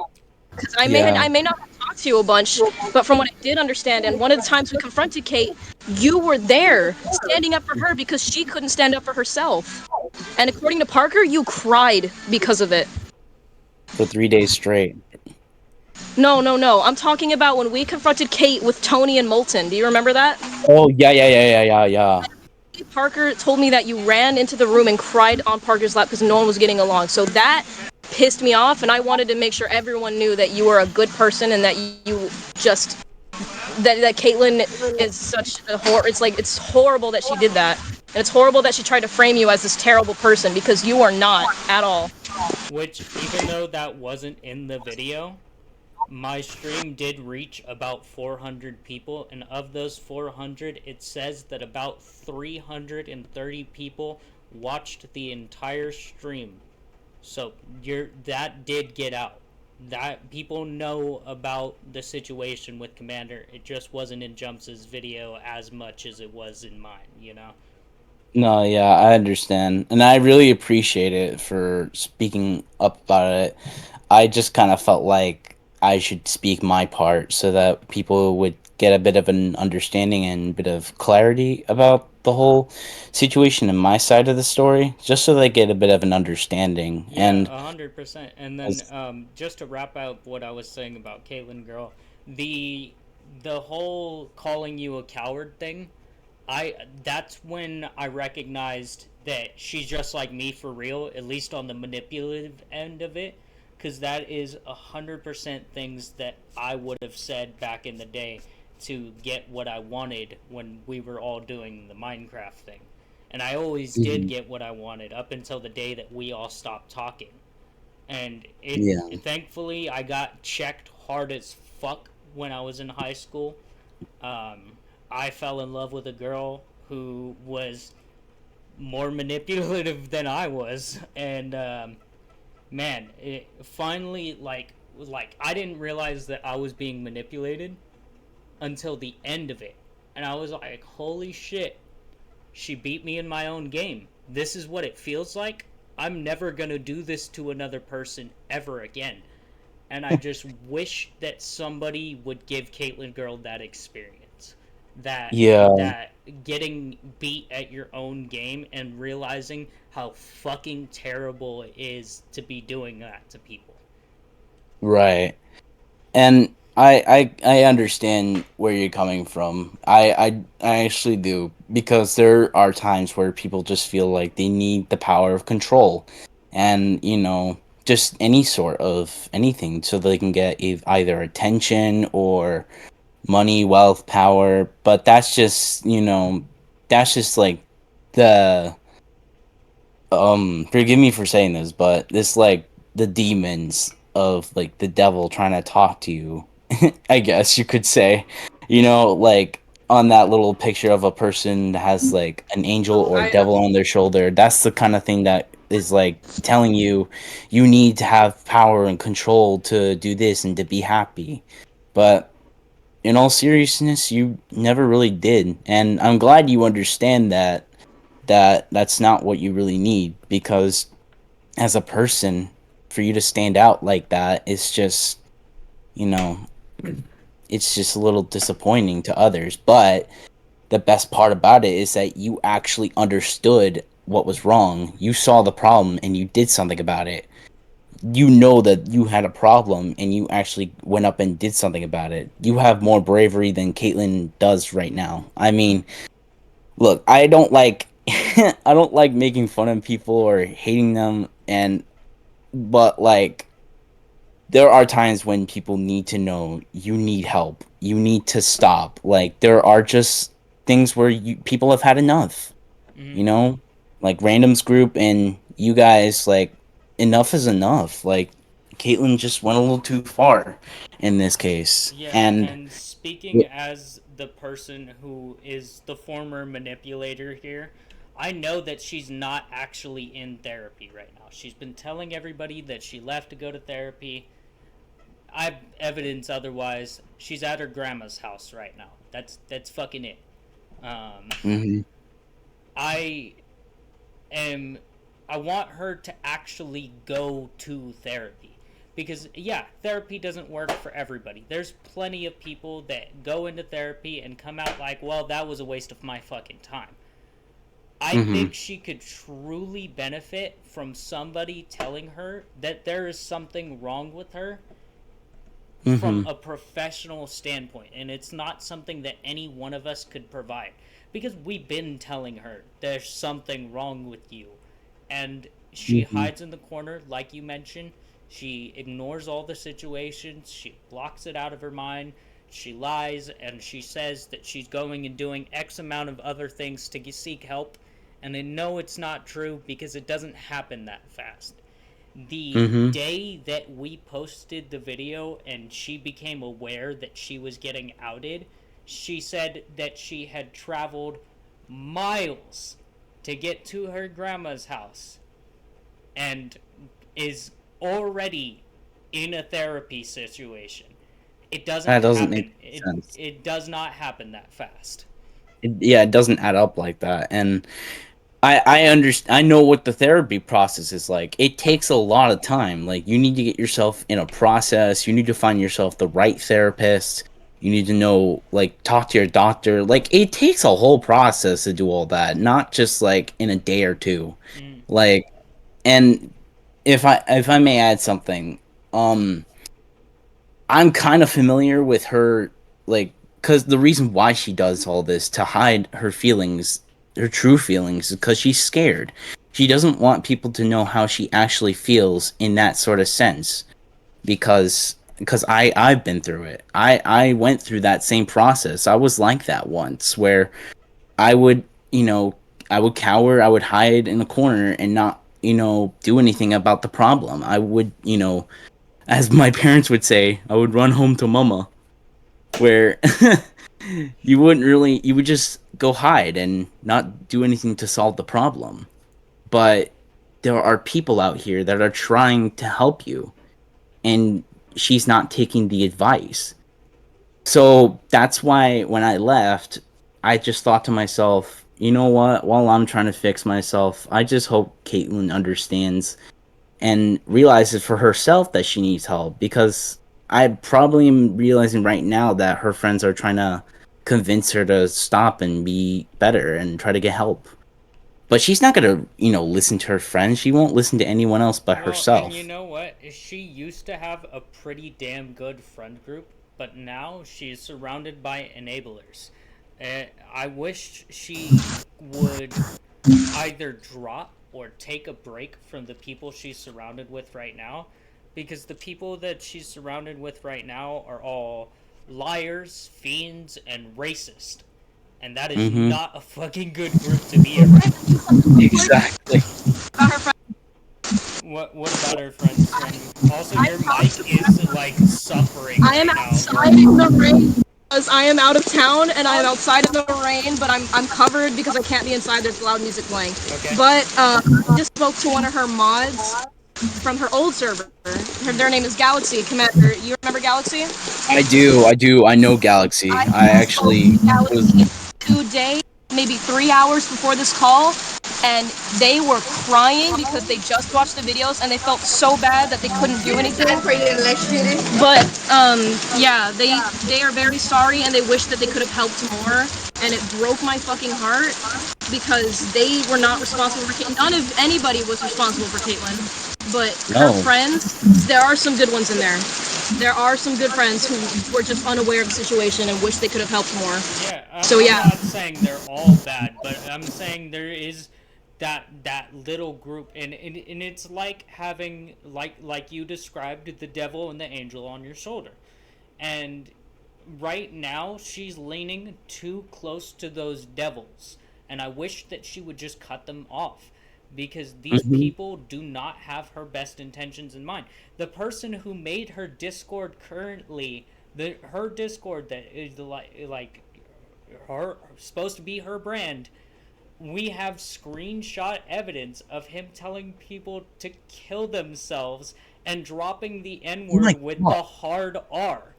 Because yeah, I may not have talked to you a bunch, but from what I did understand, and one of the times we confronted Kate, you were there standing up for her because she couldn't stand up for herself. And according to Parker, you cried because of it. for 3 days straight. No, no, no. I'm talking about when we confronted Kate with Tony and Moulton. Do you remember that? Oh yeah. Parker told me that you ran into the room and cried on Parker's lap because no one was getting along. So that pissed me off, and I wanted to make sure everyone knew that you were a good person and that you just that Caitlyn is such a It's like it's horrible that she did that, and it's horrible that she tried to frame you as this terrible person because you are not at all. Which, even though that wasn't in the video, my stream did reach about 400 people, and of those 400, it says that about 330 people watched the entire stream. So that did get out. That people know about the situation with Commander. It just wasn't in Jumps' video as much as it was in mine, you know? No, yeah, I understand. And I really appreciate it for speaking up about it. I just kind of felt like I should speak my part so that people would get a bit of an understanding and a bit of clarity about the whole situation in my side of the story, just so they get a bit of an understanding. Yeah, And 100%. And then just to wrap out what I was saying about Caitlyn Girl, the whole calling you a coward thing, that's when I recognized that she's just like me for real, at least on the manipulative end of it, because that is 100% things that I would have said back in the day to get what I wanted when we were all doing the Minecraft thing. And I always did get what I wanted up until the day that we all stopped talking. And yeah, thankfully I got checked hard as fuck when I was in high school. I fell in love with a girl who was more manipulative than I was, and man, it finally like I didn't realize that I was being manipulated until the end of it, and I was like, holy shit, she beat me in my own game. This is what it feels like. I'm never gonna do this to another person ever again. And I just wish that somebody would give Caitlyn Girl that experience. That yeah, that getting beat at your own game and realizing how fucking terrible it is to be doing that to people. right. And I understand where you're coming from. I actually do, because there are times where people just feel like they need the power of control, and just any sort of anything so they can get either attention or money, wealth, power. But that's just like the forgive me for saying this, but this like the demons of like the devil trying to talk to you. I guess you could say, like on that little picture of a person that has like an angel or devil on their shoulder. That's the kind of thing that is like telling you you need to have power and control to do this and to be happy. But in all seriousness, you never really did. And I'm glad you understand that's not what you really need, because as a person, for you to stand out like that, it's just you know, it's just a little disappointing to others. But the best part about it is that you actually understood what was wrong. You saw the problem and you did something about it. You know that you had a problem and you actually went up and did something about it. You have more bravery than Caitlyn does right now. I mean, look, I don't like I don't like making fun of people or hating them, but like there are times when people need to know you need help. You need to stop. Like there are just things where people have had enough. Mhm. You know, like randoms group and you guys, like enough is enough. Like Caitlyn just went a little too far in this case, Yeah, and and speaking as the person who is the former manipulator here, I know that she's not actually in therapy right now. She's been telling everybody that she left to go to therapy. I've evidence otherwise. She's at her grandma's house right now. That's fucking it. Um, Mhm. I am I want her to actually go to therapy. Because yeah, therapy doesn't work for everybody. There's plenty of people that go into therapy and come out like, well, that was a waste of my fucking time. I Mhm. think she could truly benefit from somebody telling her that there is something wrong with her from Mhm. a professional standpoint, and it's not something that any one of us could provide, because we've been telling her there's something wrong with you, and she Mhm. hides in the corner like you mentioned. She ignores all the situations, she blocks it out of her mind, she lies, and she says that she's going and doing X amount of other things to seek help, and I know it's not true because it doesn't happen that fast. The Mhm. day that we posted the video and she became aware that she was getting outed, she said that she had traveled miles to get to her grandma's house and is already in a therapy situation. It doesn't That doesn't make happen. It sense. it does not happen that fast. Yeah, it doesn't add up like that, and I understand. I know what the therapy process is like. It takes a lot of time. Like you need to get yourself in a process. You need to find yourself the right therapist. You need to know, like, talk to your doctor. Like it takes a whole process to do all that, not just like in a day or two. Mm. Like, and if I may add something, um, I'm kind of familiar with her, like, because the reason why she does all this to hide her feelings, her true feelings, is because she's scared. She doesn't want people to know how she actually feels in that sort of sense, because I've been through it. I went through that same process. I was like that once, where I would, you know, I would cower, I would hide in the corner and not, do anything about the problem. I would, as my parents would say, I would run home to mama, where you would just go hide and not do anything to solve the problem. But there are people out here that are trying to help you, and she's not taking the advice. So that's why when I left, I just thought to myself, you know what? While I'm trying to fix myself, I just hope Caitlyn understands and realizes for herself that she needs help, because I probably am realizing right now that her friends are trying to convince her to stop and be better and try to get help. But she's not going to, listen to her friends. She won't listen to anyone else but Well, and you herself. know what? She used to have a pretty damn good friend group, but now she's surrounded by enablers. I wish she would either drop or take a break from the people she's surrounded with right now, because the people that she's surrounded with right now are all liars, fiends, and racist. And that is Mm-hmm. not a fucking good group to be around. Exactly. What about her friend's friend? Also, your mic is like suffering I am right now. outside in the rain because I am out of town and I am outside in the rain, but I'm covered because I can't be inside. There's loud music playing. Okay. But I just spoke to one of her mods from her old server. Their name is Galaxy Commander. You remember Galaxy? I know Galaxy. I I spoke actually to was. Galaxy today, maybe 3 hours before this call, and they were crying because they just watched the videos and they felt so bad that they couldn't do anything. But yeah, they are very sorry and they wish that they could have helped more. And it broke my fucking heart because they were not responsible for Caitlyn. None of anybody was responsible for Caitlyn. But her friends, there are some good ones in there. There are some good friends who were just unaware of the situation and wish they could have helped more. Yeah, I'm not saying they're all bad, but I'm saying there is that little group, and it's like having like you described the devil and the angel on your shoulder, and right now she's leaning too close to those devils, and I wish that she would just cut them off. Because these people do not have her best intentions in mind. The person who made her Discord currently, her Discord that is like her supposed to be her brand, we have screenshot evidence of him telling people to kill themselves and dropping the N-word with the hard R.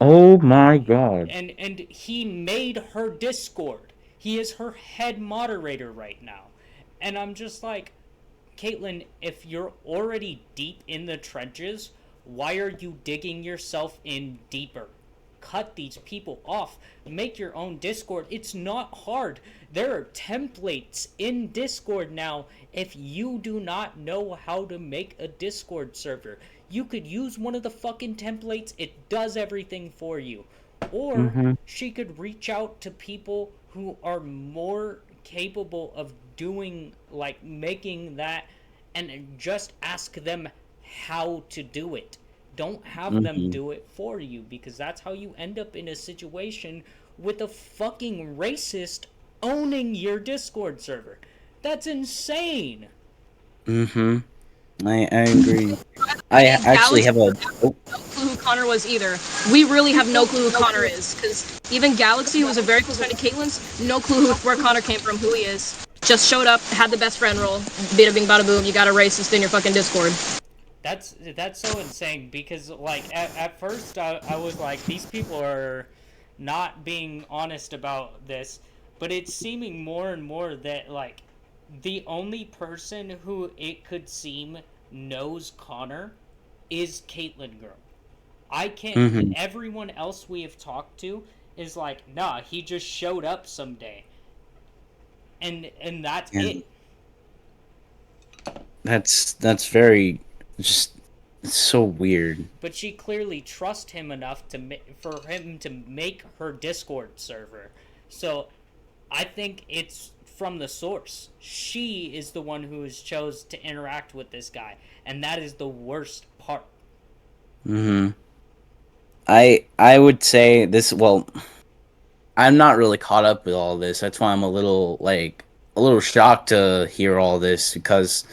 Oh my god. And he made her Discord. He is her head moderator right now. And I'm just like, Caitlyn, if you're already deep in the trenches, why are you digging yourself in deeper? Cut these people off. Make your own Discord. It's not hard. There are templates in Discord now. If you do not know how to make a Discord server, you could use one of the fucking templates. It does everything for you. Or she could reach out to people who are more capable of doing, like, making that, and just ask them how to do it. Don't have them do it for you, because that's how you end up in a situation with a fucking racist owning your Discord server. That's insane. I agree. I actually have a. No clue who Connor was either. We really have no clue who Connor is, because even Galaxy, who was a very close friend of Caitlyn's, no clue where Connor came from, who he is. Just showed up, had the best friend role, bada bing bada boom, you got a racist in your fucking Discord. That's so insane, because like at first I was like, these people are not being honest about this, but it's seeming more and more that like the only person who it could seem knows Connor is KatelynGirl. I can't. Everyone else we have talked to is like, nah, he just showed up someday, and that's it. That's very just it's so weird. But she clearly trusts him enough for him to make her Discord server. So I think it's from the source. She is the one who has chose to interact with this guy, and that is the worst part. I would say this. Well, I'm not really caught up with all this. That's why I'm a little shocked to hear all this, because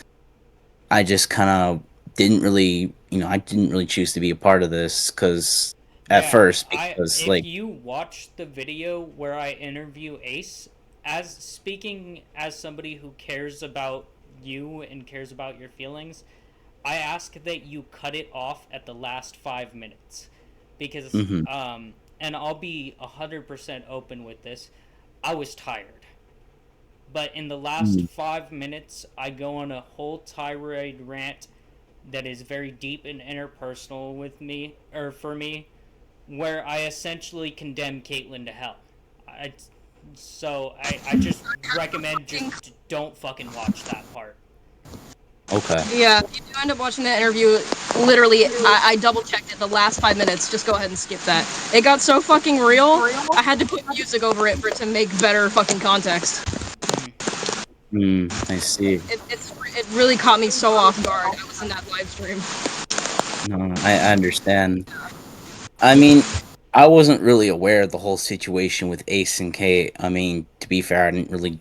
I just kind of didn't really, I didn't really choose to be a part of this at first, because if you watch the video where I interview Ace, as speaking as somebody who cares about you and cares about your feelings, I ask that you cut it off at the last 5 minutes, because and I'll be 100% open with this, I was tired. But in the last 5 minutes, I go on a whole tirade rant that is very deep and interpersonal with me, or for me, where I essentially condemn Caitlyn to hell. I just recommend just don't fucking watch that part. Okay. Yeah, if you do end up watching that interview, literally, I double-checked it the last 5 minutes. Just go ahead and skip that. It got so fucking real, I had to put music over it for it to make better fucking context. I see. It really caught me so off guard. I was in that live stream. No, I understand. I mean, I wasn't really aware of the whole situation with Ace and Kate. I mean, to be fair, I didn't really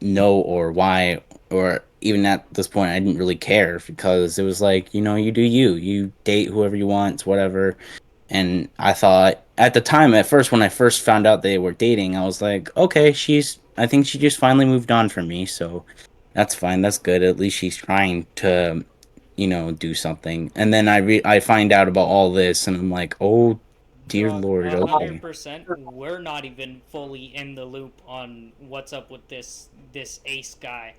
know or why, or even at this point, I didn't really care, because it was like, you do you. You date whoever you want, it's whatever. And I thought, at the time, at first, when I first found out they were dating, I was like, okay, I think she just finally moved on from me, so that's fine, that's good. At least she's trying to, do something. And then I find out about all this, and I'm like, oh Dear Lord, okay. 100%. We're not even fully in the loop on what's up with this Ace guy,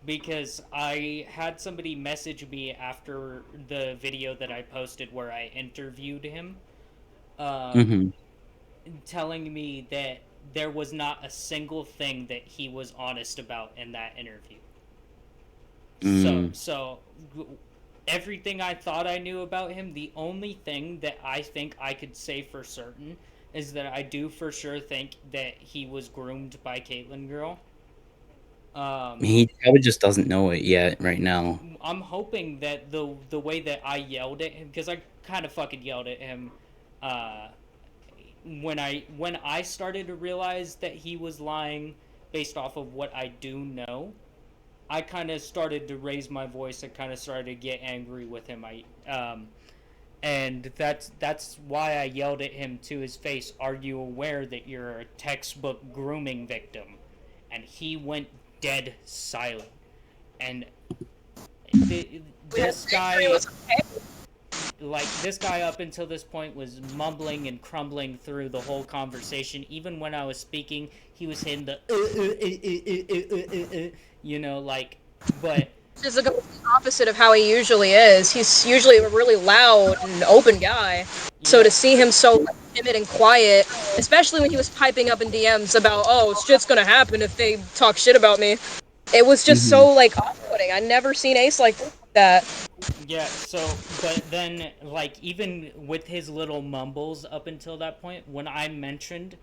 because I had somebody message me after the video that I posted where I interviewed him, um, Mm-hmm. telling me that there was not a single thing that he was honest about in that interview. Mm. So everything I thought I knew about him, the only thing that I think I could say for certain is that I do for sure think that he was groomed by KatelynGirl. He probably just doesn't know it yet right now. I'm hoping that the way that I yelled at him, because I kind of fucking yelled at him, uh, when I started to realize that he was lying based off of what I do know, I kind of started to raise my voice and kind of started to get angry with him. And that's why I yelled at him to his face. Are you aware that you're a textbook grooming victim? And he went dead silent. And this guy, this guy up until this point was mumbling and crumbling through the whole conversation. Even when I was speaking, he was hitting the but Which is the complete opposite of how he usually is. He's usually a really loud and open guy. So to see him so timid and quiet, especially when he was piping up in DMs about, oh, shit's gonna happen if they talk shit about me, it was just so off-putting. I never seen Ace like that. Yeah, so, but then, even with his little mumbles up until that point, when I mentioned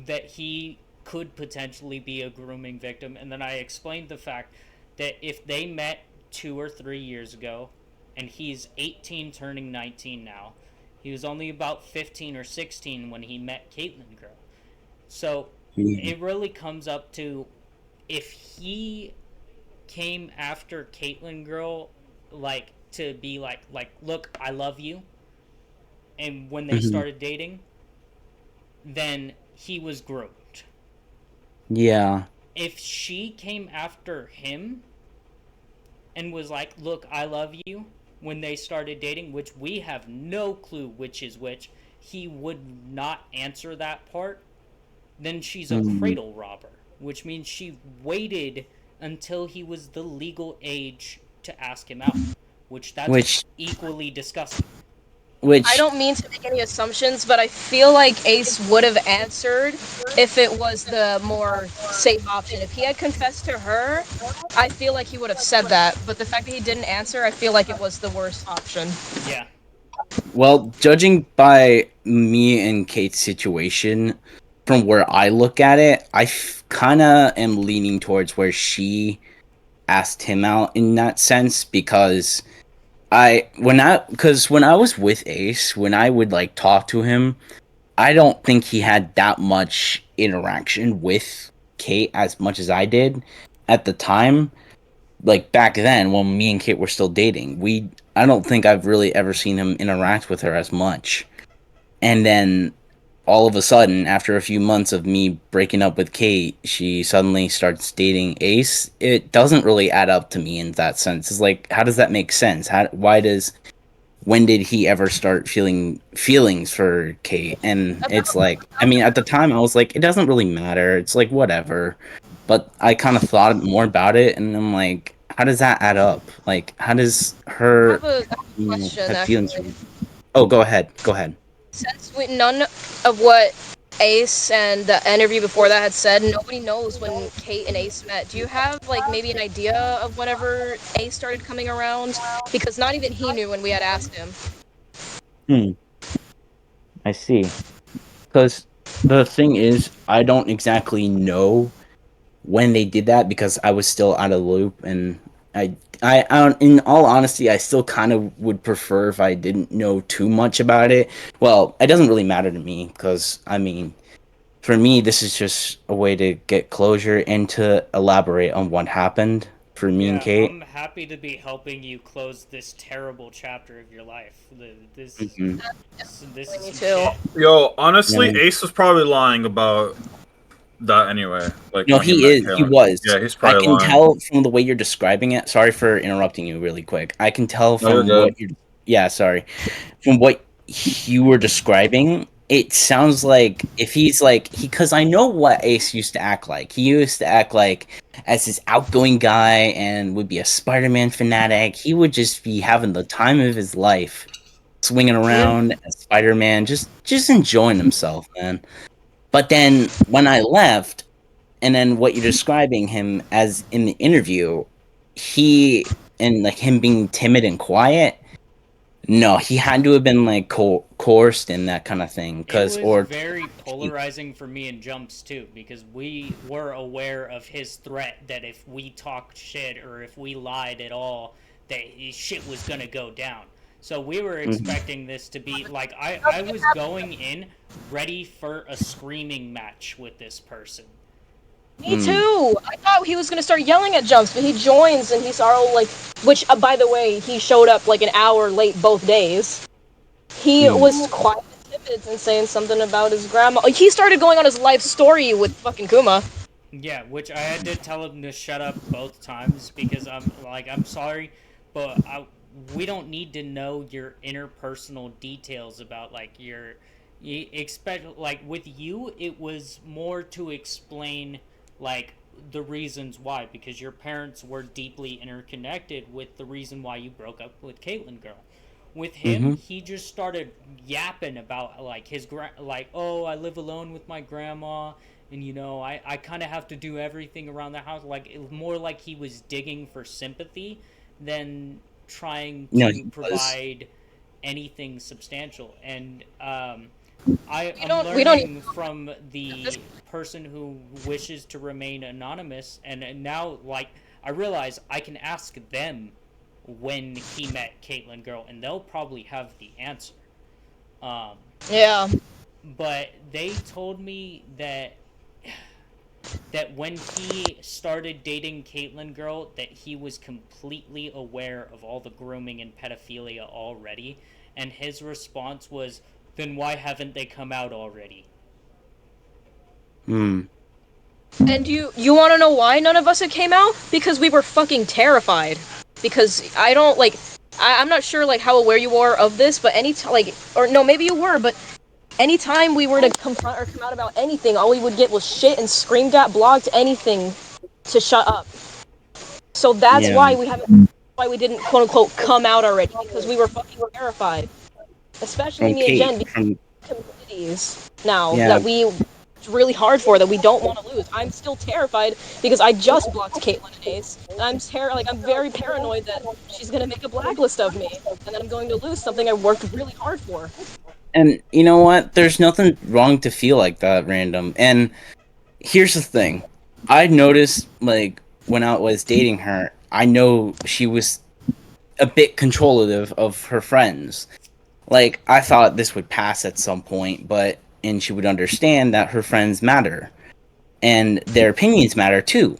that he could potentially be a grooming victim, and then I explained the fact that if they met 2 or 3 years ago, and he's 18 turning 19 now, he was only about 15 or 16 when he met KatelynGirl. So, it really comes up to, if he came after KatelynGirl, to be look, I love you, and when they started dating, then he was groomed. Yeah. If she came after him and was like, look, I love you, when they started dating, which we have no clue which is which, he would not answer that part, then she's a cradle robber, which means she waited until he was the legal age to ask him out, that's equally disgusting. I don't mean to make any assumptions, but I feel like Ace would have answered if it was the more safe option. If he had confessed to her, I feel like he would have said that. But the fact that he didn't answer, I feel like it was the worst option. Yeah. Well, judging by me and Kate's situation, from where I look at it, I kind of am leaning towards where she asked him out in that sense, because when I was with Ace, when I would talk to him, I don't think he had that much interaction with Kate as much as I did at the time. Back then when me and Kate were still dating, I don't think I've really ever seen him interact with her as much. And then all of a sudden, after a few months of me breaking up with Kate, she suddenly starts dating Ace. It doesn't really add up to me in that sense. It's how does that make sense? When did he ever start feeling feelings for Kate? And it's at the time I was like, it doesn't really matter. It's whatever. But I kind of thought more about it, and I'm like, how does that add up? How does her I have a question, have feelings? actually. Oh, go ahead. Since none of what Ace and the interview before that had said, nobody knows when Kate and Ace met. Do you have maybe an idea of whenever Ace started coming around? Because not even he knew when we had asked him. I see. Because the thing is, I don't exactly know when they did that, because I was still out of the loop, and in all honesty, I still kind of would prefer if I didn't know too much about it. Well, it doesn't really matter to me, because for me, this is just a way to get closure and to elaborate on what happened for me and Kate. I'm happy to be helping you close this terrible chapter of your life. This is Me too. Yo, honestly, Ace was probably lying about that anyway. No, he is. He was. Yeah, he's probably I can lying. tell from the way you're describing it. Sorry for interrupting you really quick. I can tell from what you're... Yeah, sorry. From what you were describing, it sounds like if he's like because I know what Ace used to act like. He used to act like as this outgoing guy and would be a Spider-Man fanatic. He would just be having the time of his life, swinging around as Spider-Man, just enjoying himself, man. But then when I left, and then what you're describing him as in the interview, he and like him being timid and quiet. No, he had to have been like coerced in that kind of thing, It because was very polarizing for me and Jumps too, because we were aware of his threat that if we talked shit or if we lied at all, that shit was gonna go down. So we were expecting this to be like I was going in ready for a screaming match with this person. Me too. I thought he was gonna start yelling at Jumps, but he joins and he's all like, which by the way, he showed up like an hour late both days. He was quiet and timid and saying something about his grandma. Like, he started going on his life story with fucking Kuma. Yeah, which I had to tell him to shut up both times because I'm sorry, but we don't need to know your interpersonal details about like your you expect like with you it was more to explain like the reasons why because your parents were deeply interconnected with the reason why you broke up with Caitlyn girl. With him, he just started yapping about like like oh I live alone with my grandma and you know I kind of have to do everything around the house like it was more like he was digging for sympathy than trying No, to he was. provide anything substantial and We I'm don't. We don't. learning from the person who wishes to remain anonymous and now like I realize I can ask them when he met Caitlyn girl and they'll probably have the answer Yeah. but they told me that when he started dating Caitlyn girl that he was completely aware of all the grooming and pedophilia already and his response was then why haven't they come out already. And you want to know why none of us had came out? Because we were fucking terrified. Because I don't like. I'm not sure like how aware you are of this, but like or no maybe you were, but anytime we were to confront or come out about anything, all we would get was shit and screamed at, blocked, anything to shut up. So that's Yeah. why why we didn't quote unquote come out already because we were fucking terrified. Especially me and Okay. Jen From communities now yeah. that it's really hard for that we don't want to lose. I'm still terrified because I just blocked Caitlyn and Ace. And I'm very paranoid that she's gonna make a blacklist of me and then I'm going to lose something I worked really hard for. And you know what? There's nothing wrong to feel like that, random. And here's the thing. I noticed, like, when I was dating her, I know she was a bit controlative of her friends. Like, I thought this would pass at some point, and she would understand that her friends matter. And their opinions matter too.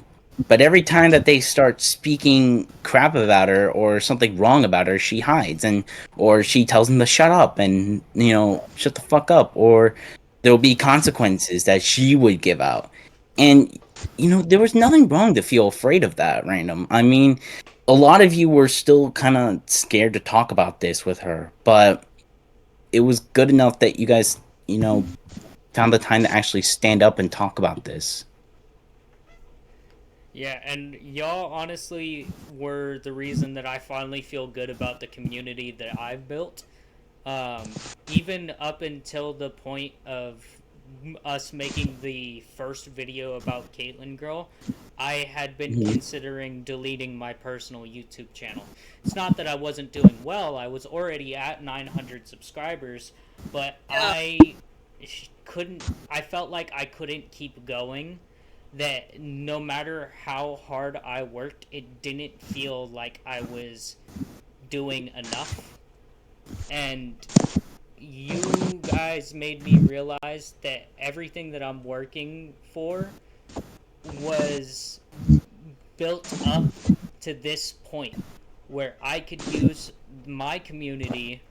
But every time that they start speaking crap about her or something wrong about her, she hides or she tells them to shut up and shut the fuck up or there'll be consequences that she would give out. And there was nothing wrong to feel afraid of that, random. I mean, a lot of you were still kind of scared to talk about this with her, but it was good enough that you guys, found the time to actually stand up and talk about this. Yeah, and y'all honestly were the reason that I finally feel good about the community that I've built. Even up until the point of us making the first video about Caitlyn Girl, I had been considering deleting my personal YouTube channel. It's not that I wasn't doing well, I was already at 900 subscribers, but I felt like I couldn't keep going that no matter how hard I worked, it didn't feel like I was doing enough. And you guys made me realize that everything that I'm working for was built up to this point where I could use my community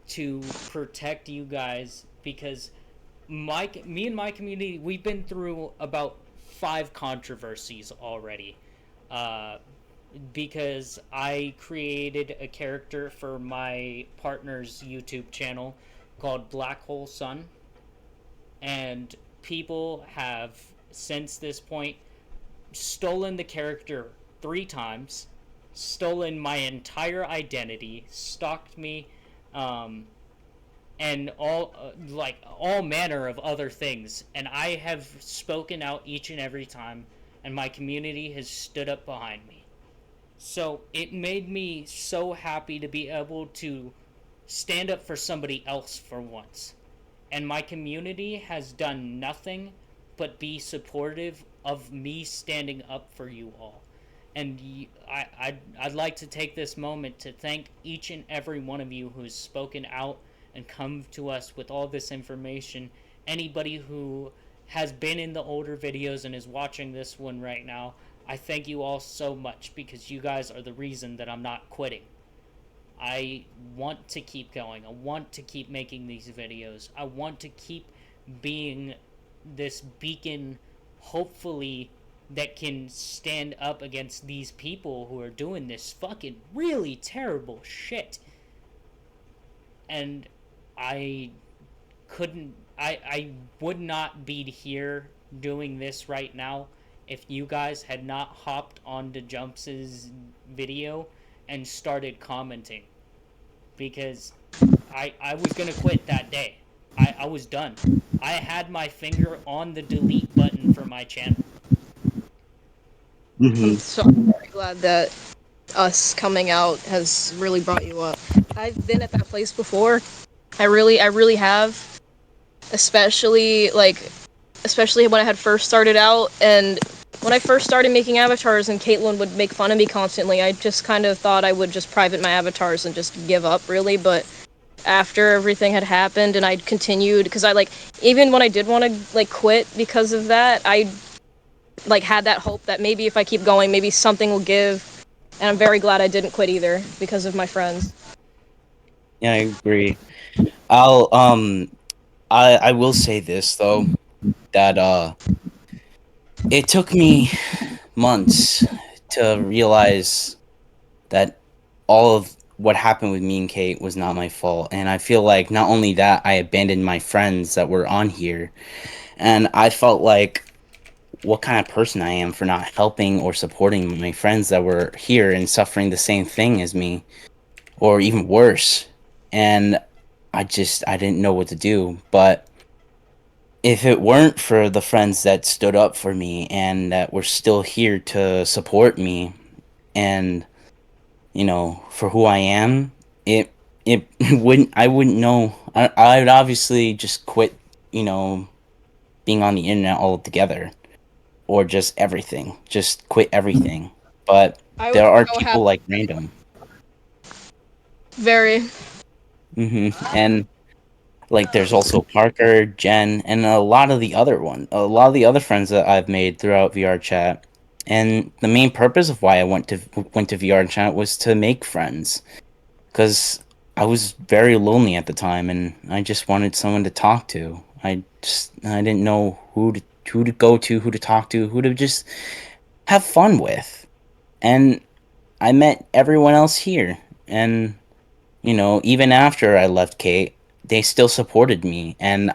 to protect you guys because me and my community, we've been through about 5 controversies already. Uh, because I created a character for my partner's YouTube channel called Black Hole Sun. and people have since this point stolen the character 3 times, stolen my entire identity, stalked me, and all manner of other things. And I have spoken out each and every time, and my community has stood up behind me. So it made me so happy to be able to stand up for somebody else for once. And my community has done nothing but be supportive of me standing up for you all. And I'd like to take this moment to thank each and every one of you who's spoken out and come to us with all this information. Anybody who has been in the older videos and is watching this one right now, I thank you all so much, because you guys are the reason that I'm not quitting. I want to keep going. I want to keep making these videos. I want to keep being this beacon, hopefully, that can stand up against these people who are doing this fucking really terrible shit. And I would not be here doing this right now if you guys had not hopped onto Jumps' video and started commenting. Because I was going to quit that day. I was done. I had my finger on the delete button for my channel. I'm so very glad that us coming out has really brought you up. I've been at that place before. I really have. Especially when I had first started out, and when I first started making avatars and Caitlyn would make fun of me constantly, I just kind of thought I would just private my avatars and just give up, really. But after everything had happened and I'd continued, because even when I did want to quit because of that, I had that hope that maybe if I keep going, maybe something will give. And I'm very glad I didn't quit either, because of my friends. Yeah, I agree. I will say this though, that it took me months to realize that all of what happened with me and Kate was not my fault. And I feel like not only that, I abandoned my friends that were on here. And I felt like what kind of person I am for not helping or supporting my friends that were here and suffering the same thing as me, or even worse. And I didn't know what to do. But if it weren't for the friends that stood up for me and that were still here to support me, and for who I am, it wouldn't know. I would obviously just quit, being on the internet altogether, or just everything, just quit everything. But I there was are so people happy. like Random. Very. And like there's also Parker, Jen, and a lot of the other friends that I've made throughout VR chat. And the main purpose of why I went to VR chat was to make friends, because I was very lonely at the time, and I just wanted someone to talk to. I didn't know who to go to, who to talk to, who to just have fun with. And I met everyone else here, and even after I left Kate, they still supported me, and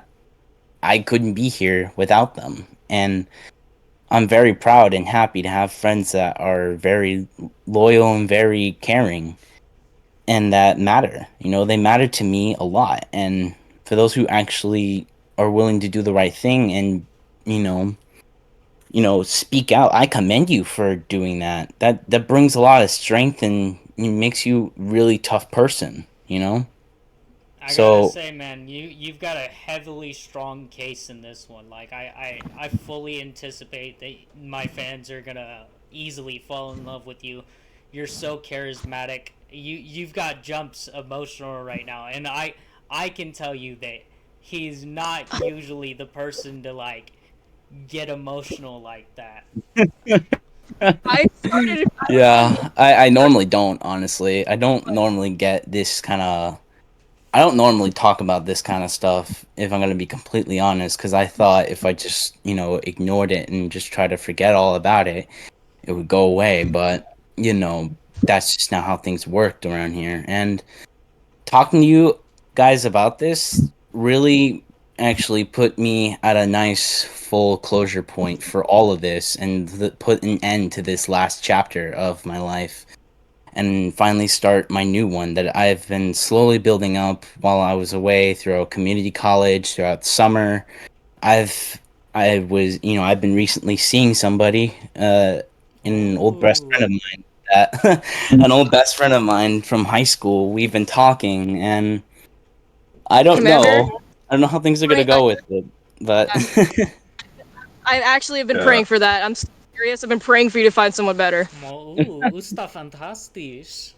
I couldn't be here without them. And I'm very proud and happy to have friends that are very loyal and very caring, and that matter. They matter to me a lot. And for those who actually are willing to do the right thing and, speak out, I commend you for doing that. That brings a lot of strength, and it makes you a really tough person. I gotta So, say, man, you've got a heavily strong case in this one. Like I fully anticipate that my fans are gonna easily fall in love with you. You're so charismatic. You've got Jumps emotional right now, and I can tell you that he's not usually the person to get emotional like that. I started. yeah, I normally don't, honestly. I don't normally get this kind of. I don't normally talk about this kind of stuff, if I'm going to be completely honest, because I thought if I just, ignored it and just tried to forget all about it, it would go away. But, that's just not how things worked around here. And talking to you guys about this really actually put me at a nice full closure point for all of this and put an end to this last chapter of my life and finally start my new one that I've been slowly building up while I was away throughout community college, throughout summer. I've been recently seeing somebody, an old best friend of mine that an old best friend of mine from high school. We've been talking, and I don't Commander, know. I don't know how things are gonna go with it, but I actually have been Yeah. praying for that. I'm serious. I've been praying for you to find someone better. Usta fantastisch.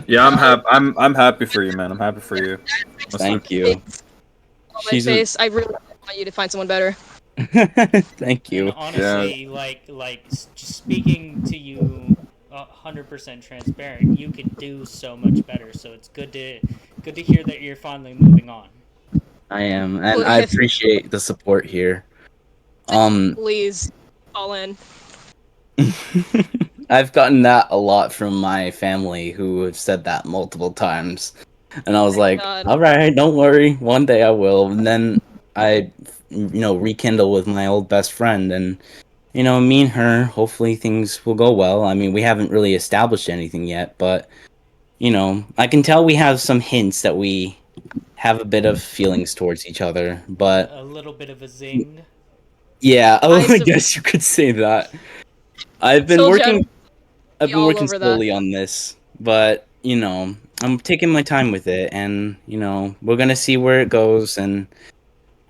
Yeah, I'm happy for you, man. I'm happy for you. thank you. On my She's a, face, I really want you to find someone better. thank And you. honestly, just speaking to you, 100% transparent, you could do so much better. So it's good to hear that you're finally moving on. I am, and I appreciate the support here. Please, all in. I've gotten that a lot from my family who have said that multiple times. And I was like, God. all right, don't worry. One day I will. And then I, rekindle with my old best friend. And, me and her, hopefully things will go well. I mean, we haven't really established anything yet, but, I can tell we have some hints that we have a bit of feelings towards each other. But, A little bit of a zing. yeah, I I guess you could say that. I've been told you working I've been all working over that. slowly on this, but I'm taking my time with it, and we're gonna see where it goes, and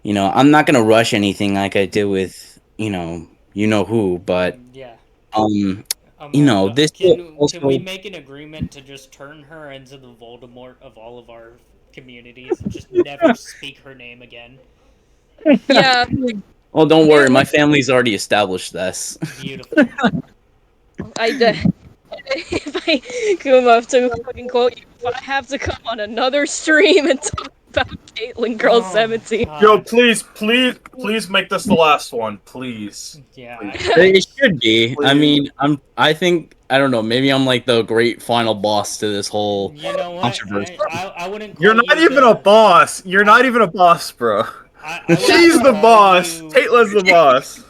I'm not gonna rush anything like I did with who, but Yeah. this will Can we also make an agreement to just turn her into the Voldemort of all of our communities and just never speak her name again? Yeah, well, don't worry, my family's already established this. Beautiful. I did. If I Kuma to fucking quote you, if I have to come on another stream and talk about KatelynGirls 17. God. Yo, please make this the last one, please. Yeah. It should be. I Please. mean, I don't know. Maybe I'm like the great final boss to this whole You know what? controversy. I wouldn't call You're not you even a boss. You're not even a boss, bro. I She's wouldn't the call boss. you- Caitlin's the boss.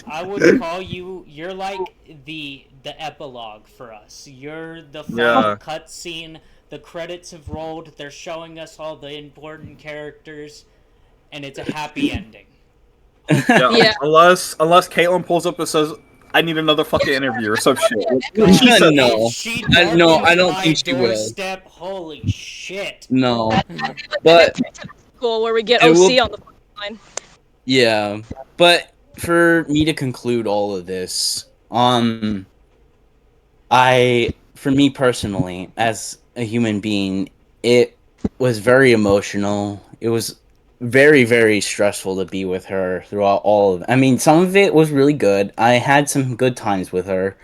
I would call you. You're like the epilogue for us. You're the final cutscene. The credits have rolled. They're showing us all the important characters, and it's a happy ending. Yeah. Unless Caitlyn pulls up and says, "I need another fucking interview" or some shit. God, She said if no. she No, I darkens don't my think she will. doorstep, holy shit. No, but School where we get It OC will- on the line. yeah. But for me to conclude all of this, for me personally, as a human being, it was very emotional. It was very, very stressful to be with her throughout all of it. I mean, some of it was really good. I had some good times with her,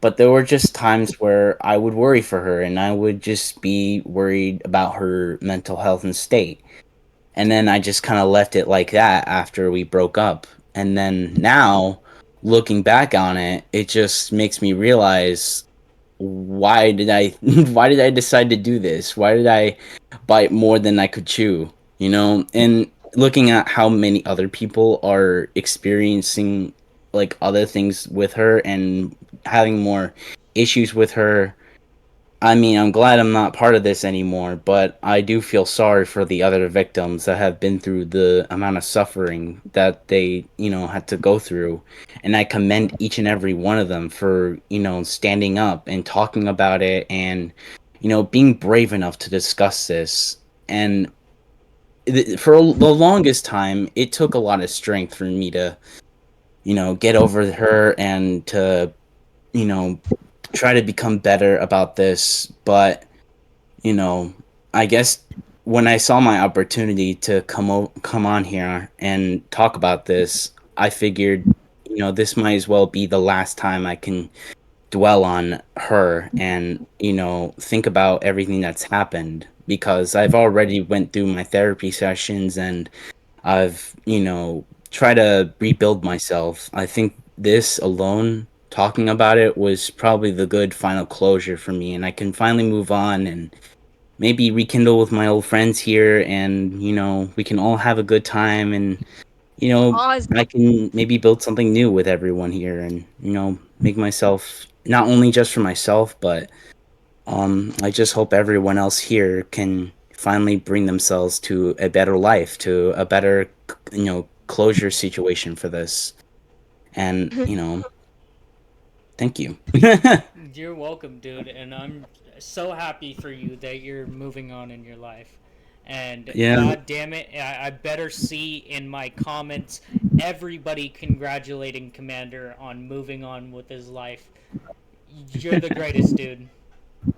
but there were just times where I would worry for her and I would just be worried about her mental health and state. And then I just kind of left it like that after we broke up. And then now, looking back on it, it just makes me realize why did I why did I decide to do this? Why did I bite more than I could chew? And looking at how many other people are experiencing like other things with her and having more issues with her. I mean, I'm glad I'm not part of this anymore, but I do feel sorry for the other victims that have been through the amount of suffering that they, had to go through. And I commend each and every one of them for, standing up and talking about it and, being brave enough to discuss this. And for the longest time, it took a lot of strength for me to, get over her and to, try to become better about this. But I guess when I saw my opportunity to come on here and talk about this, I figured this might as well be the last time I can dwell on her and think about everything that's happened, because I've already went through my therapy sessions and I've tried to rebuild myself. I think this alone, talking about it, was probably the good final closure for me, and I can finally move on and maybe rekindle with my old friends here, and we can all have a good time, and Oz, I can maybe build something new with everyone here, and make myself not only just for myself, but I just hope everyone else here can finally bring themselves to a better life, to a better closure situation for this, and thank you. You're welcome, dude, and I'm so happy for you that you're moving on in your life. And Yeah. god damn it, I better see in my comments everybody congratulating Commander on moving on with his life. You're the greatest, dude.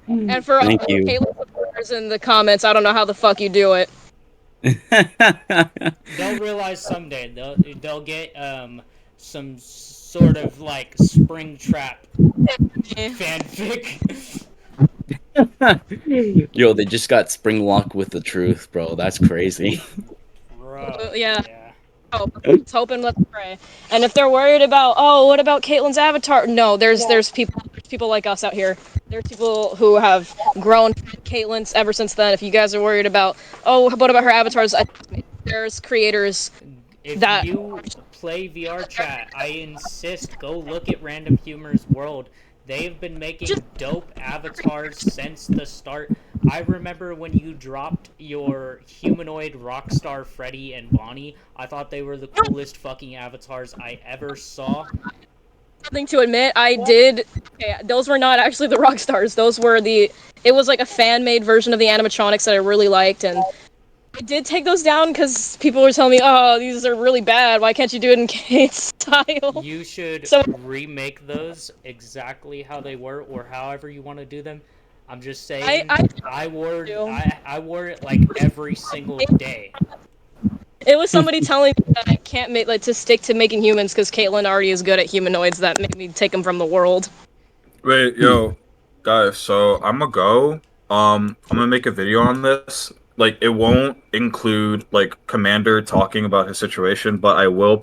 and for all Thank the you. Caitlyn supporters in the comments, I don't know how the fuck you do it. They'll realize someday they'll get some sort of like spring trap fanfic. Yo, they just got spring locked with the truth, bro. That's crazy. Bro, Yeah. yeah. Let's hope and let's pray. And if they're worried about, oh, what about Caitlyn's avatar? No, there's people like us out here. There's people who have grown Caitlyn's ever since then. If you guys are worried about, oh, what about her avatars? There's creators If that you play VR chat, I insist go look at Random Humor's World. They've been just making dope avatars since the start. I remember when you dropped your humanoid Rockstar Freddy and Bonnie. I thought they were the coolest fucking avatars I ever saw. something to admit. I did. Okay, those were not actually the rock stars. Those were the. It was like a fan made version of the animatronics that I really liked, and I did take those down because people were telling me, "Oh, these are really bad. Why can't you do it in Kate style?" You should So remake those exactly how they were, or however you want to do them. I'm just I saying, I do. I wore it like every single day. It was somebody telling me that I can't make like to stick to making humans because Caitlyn already is good at humanoids. That made me take them from the world. Wait, yo, guys. So I'm gonna go. I'm gonna make a video on this. Like, it won't include like Commander talking about his situation, but I will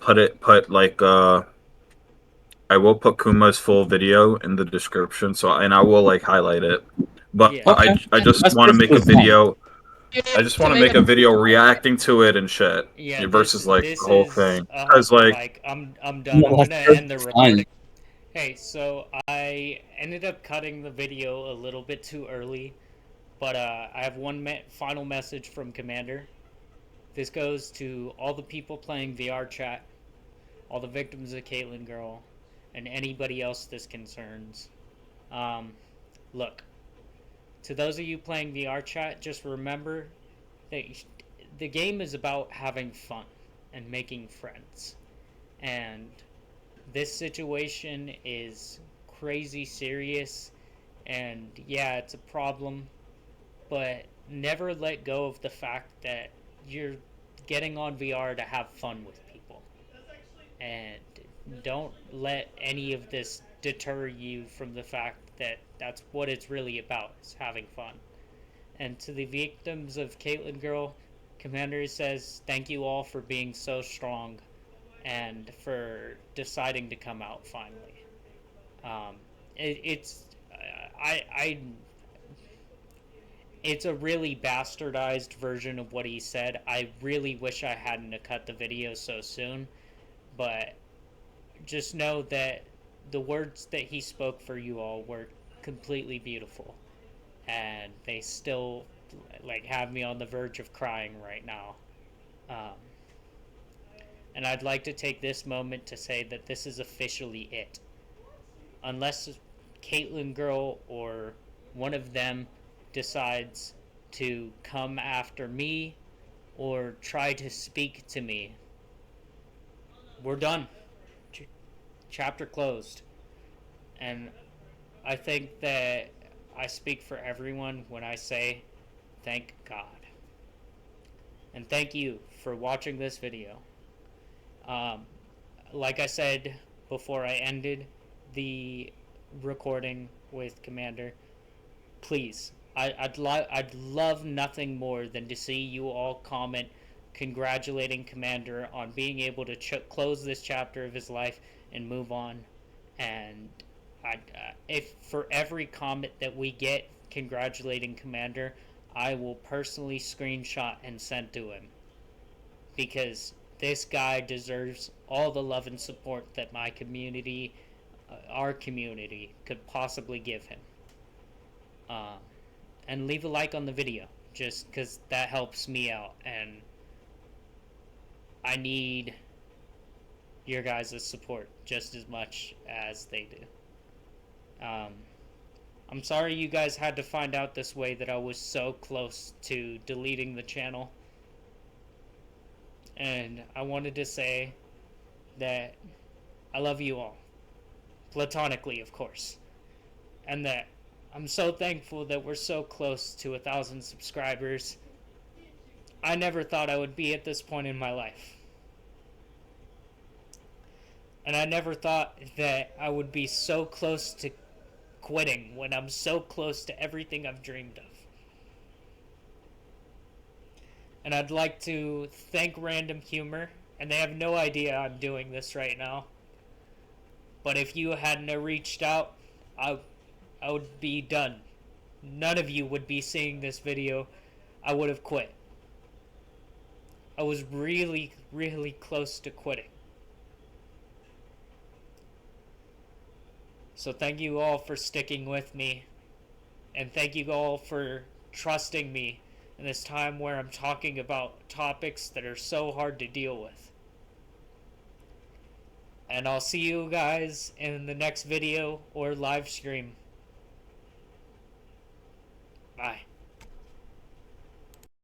I will put Kuma's full video in the description. So, and I will like highlight it. But Yeah. Okay, I just that's want to make a perfectly fine. video. You I need just to want to make make a a video reacting to it and shit Yeah, versus like this the whole is thing. Because like, like I'm done. No, I'm that's gonna end the perfectly fine. recording. Hey, so I ended up cutting the video a little bit too early, but I have one final message from Commander. This goes to all the people playing VR chat, all the victims of Caitlyn Girl, and anybody else this concerns. Um, Look, to those of you playing VR chat, just remember that the game is about having fun and making friends. And this situation is crazy serious, and yeah, it's a problem, but never let go of the fact that you're getting on VR to have fun with people. And don't let any of this deter you from the fact that that's what it's really about, is having fun. And to the victims of Caitlyn Girl, Commander says thank you all for being so strong and for deciding to come out finally. Um, it's I it's a really bastardized version of what he said. I really wish I hadn't cut the video so soon, but just know that the words that he spoke for you all were completely beautiful, and they still like have me on the verge of crying right now. Um, and I'd like to take this moment to say that this is officially it. Unless Caitlyn Girl or one of them decides to come after me or try to speak to me, we're done. Chapter closed. And I think that I speak for everyone when I say thank God. And thank you for watching this video. Um, like I said before I ended the recording with Commander, please, I'd love nothing more than to see you all comment congratulating Commander on being able to close this chapter of his life and move on. And if for every comment that we get congratulating Commander, I will personally screenshot and send to him, because this guy deserves all the love and support that my community, our community, could possibly give him. And leave a like on the video, just because that helps me out, and I need your guys' support just as much as they do. I'm sorry you guys had to find out this way, that I was so close to deleting the channel. And I wanted to say that I love you all. Platonically, of course. And that I'm so thankful that we're so close to 1,000 subscribers. I never thought I would be at this point in my life. And I never thought that I would be so close to quitting when I'm so close to everything I've dreamed of. And I'd like to thank Random Humor, and they have no idea I'm doing this right now. But if you hadn't reached out, I would be done. None of you would be seeing this video. I would have quit. I was really, really close to quitting. So thank you all for sticking with me, and thank you all for trusting me in this time where I'm talking about topics that are so hard to deal with. And I'll see you guys in the next video or live stream. Bye.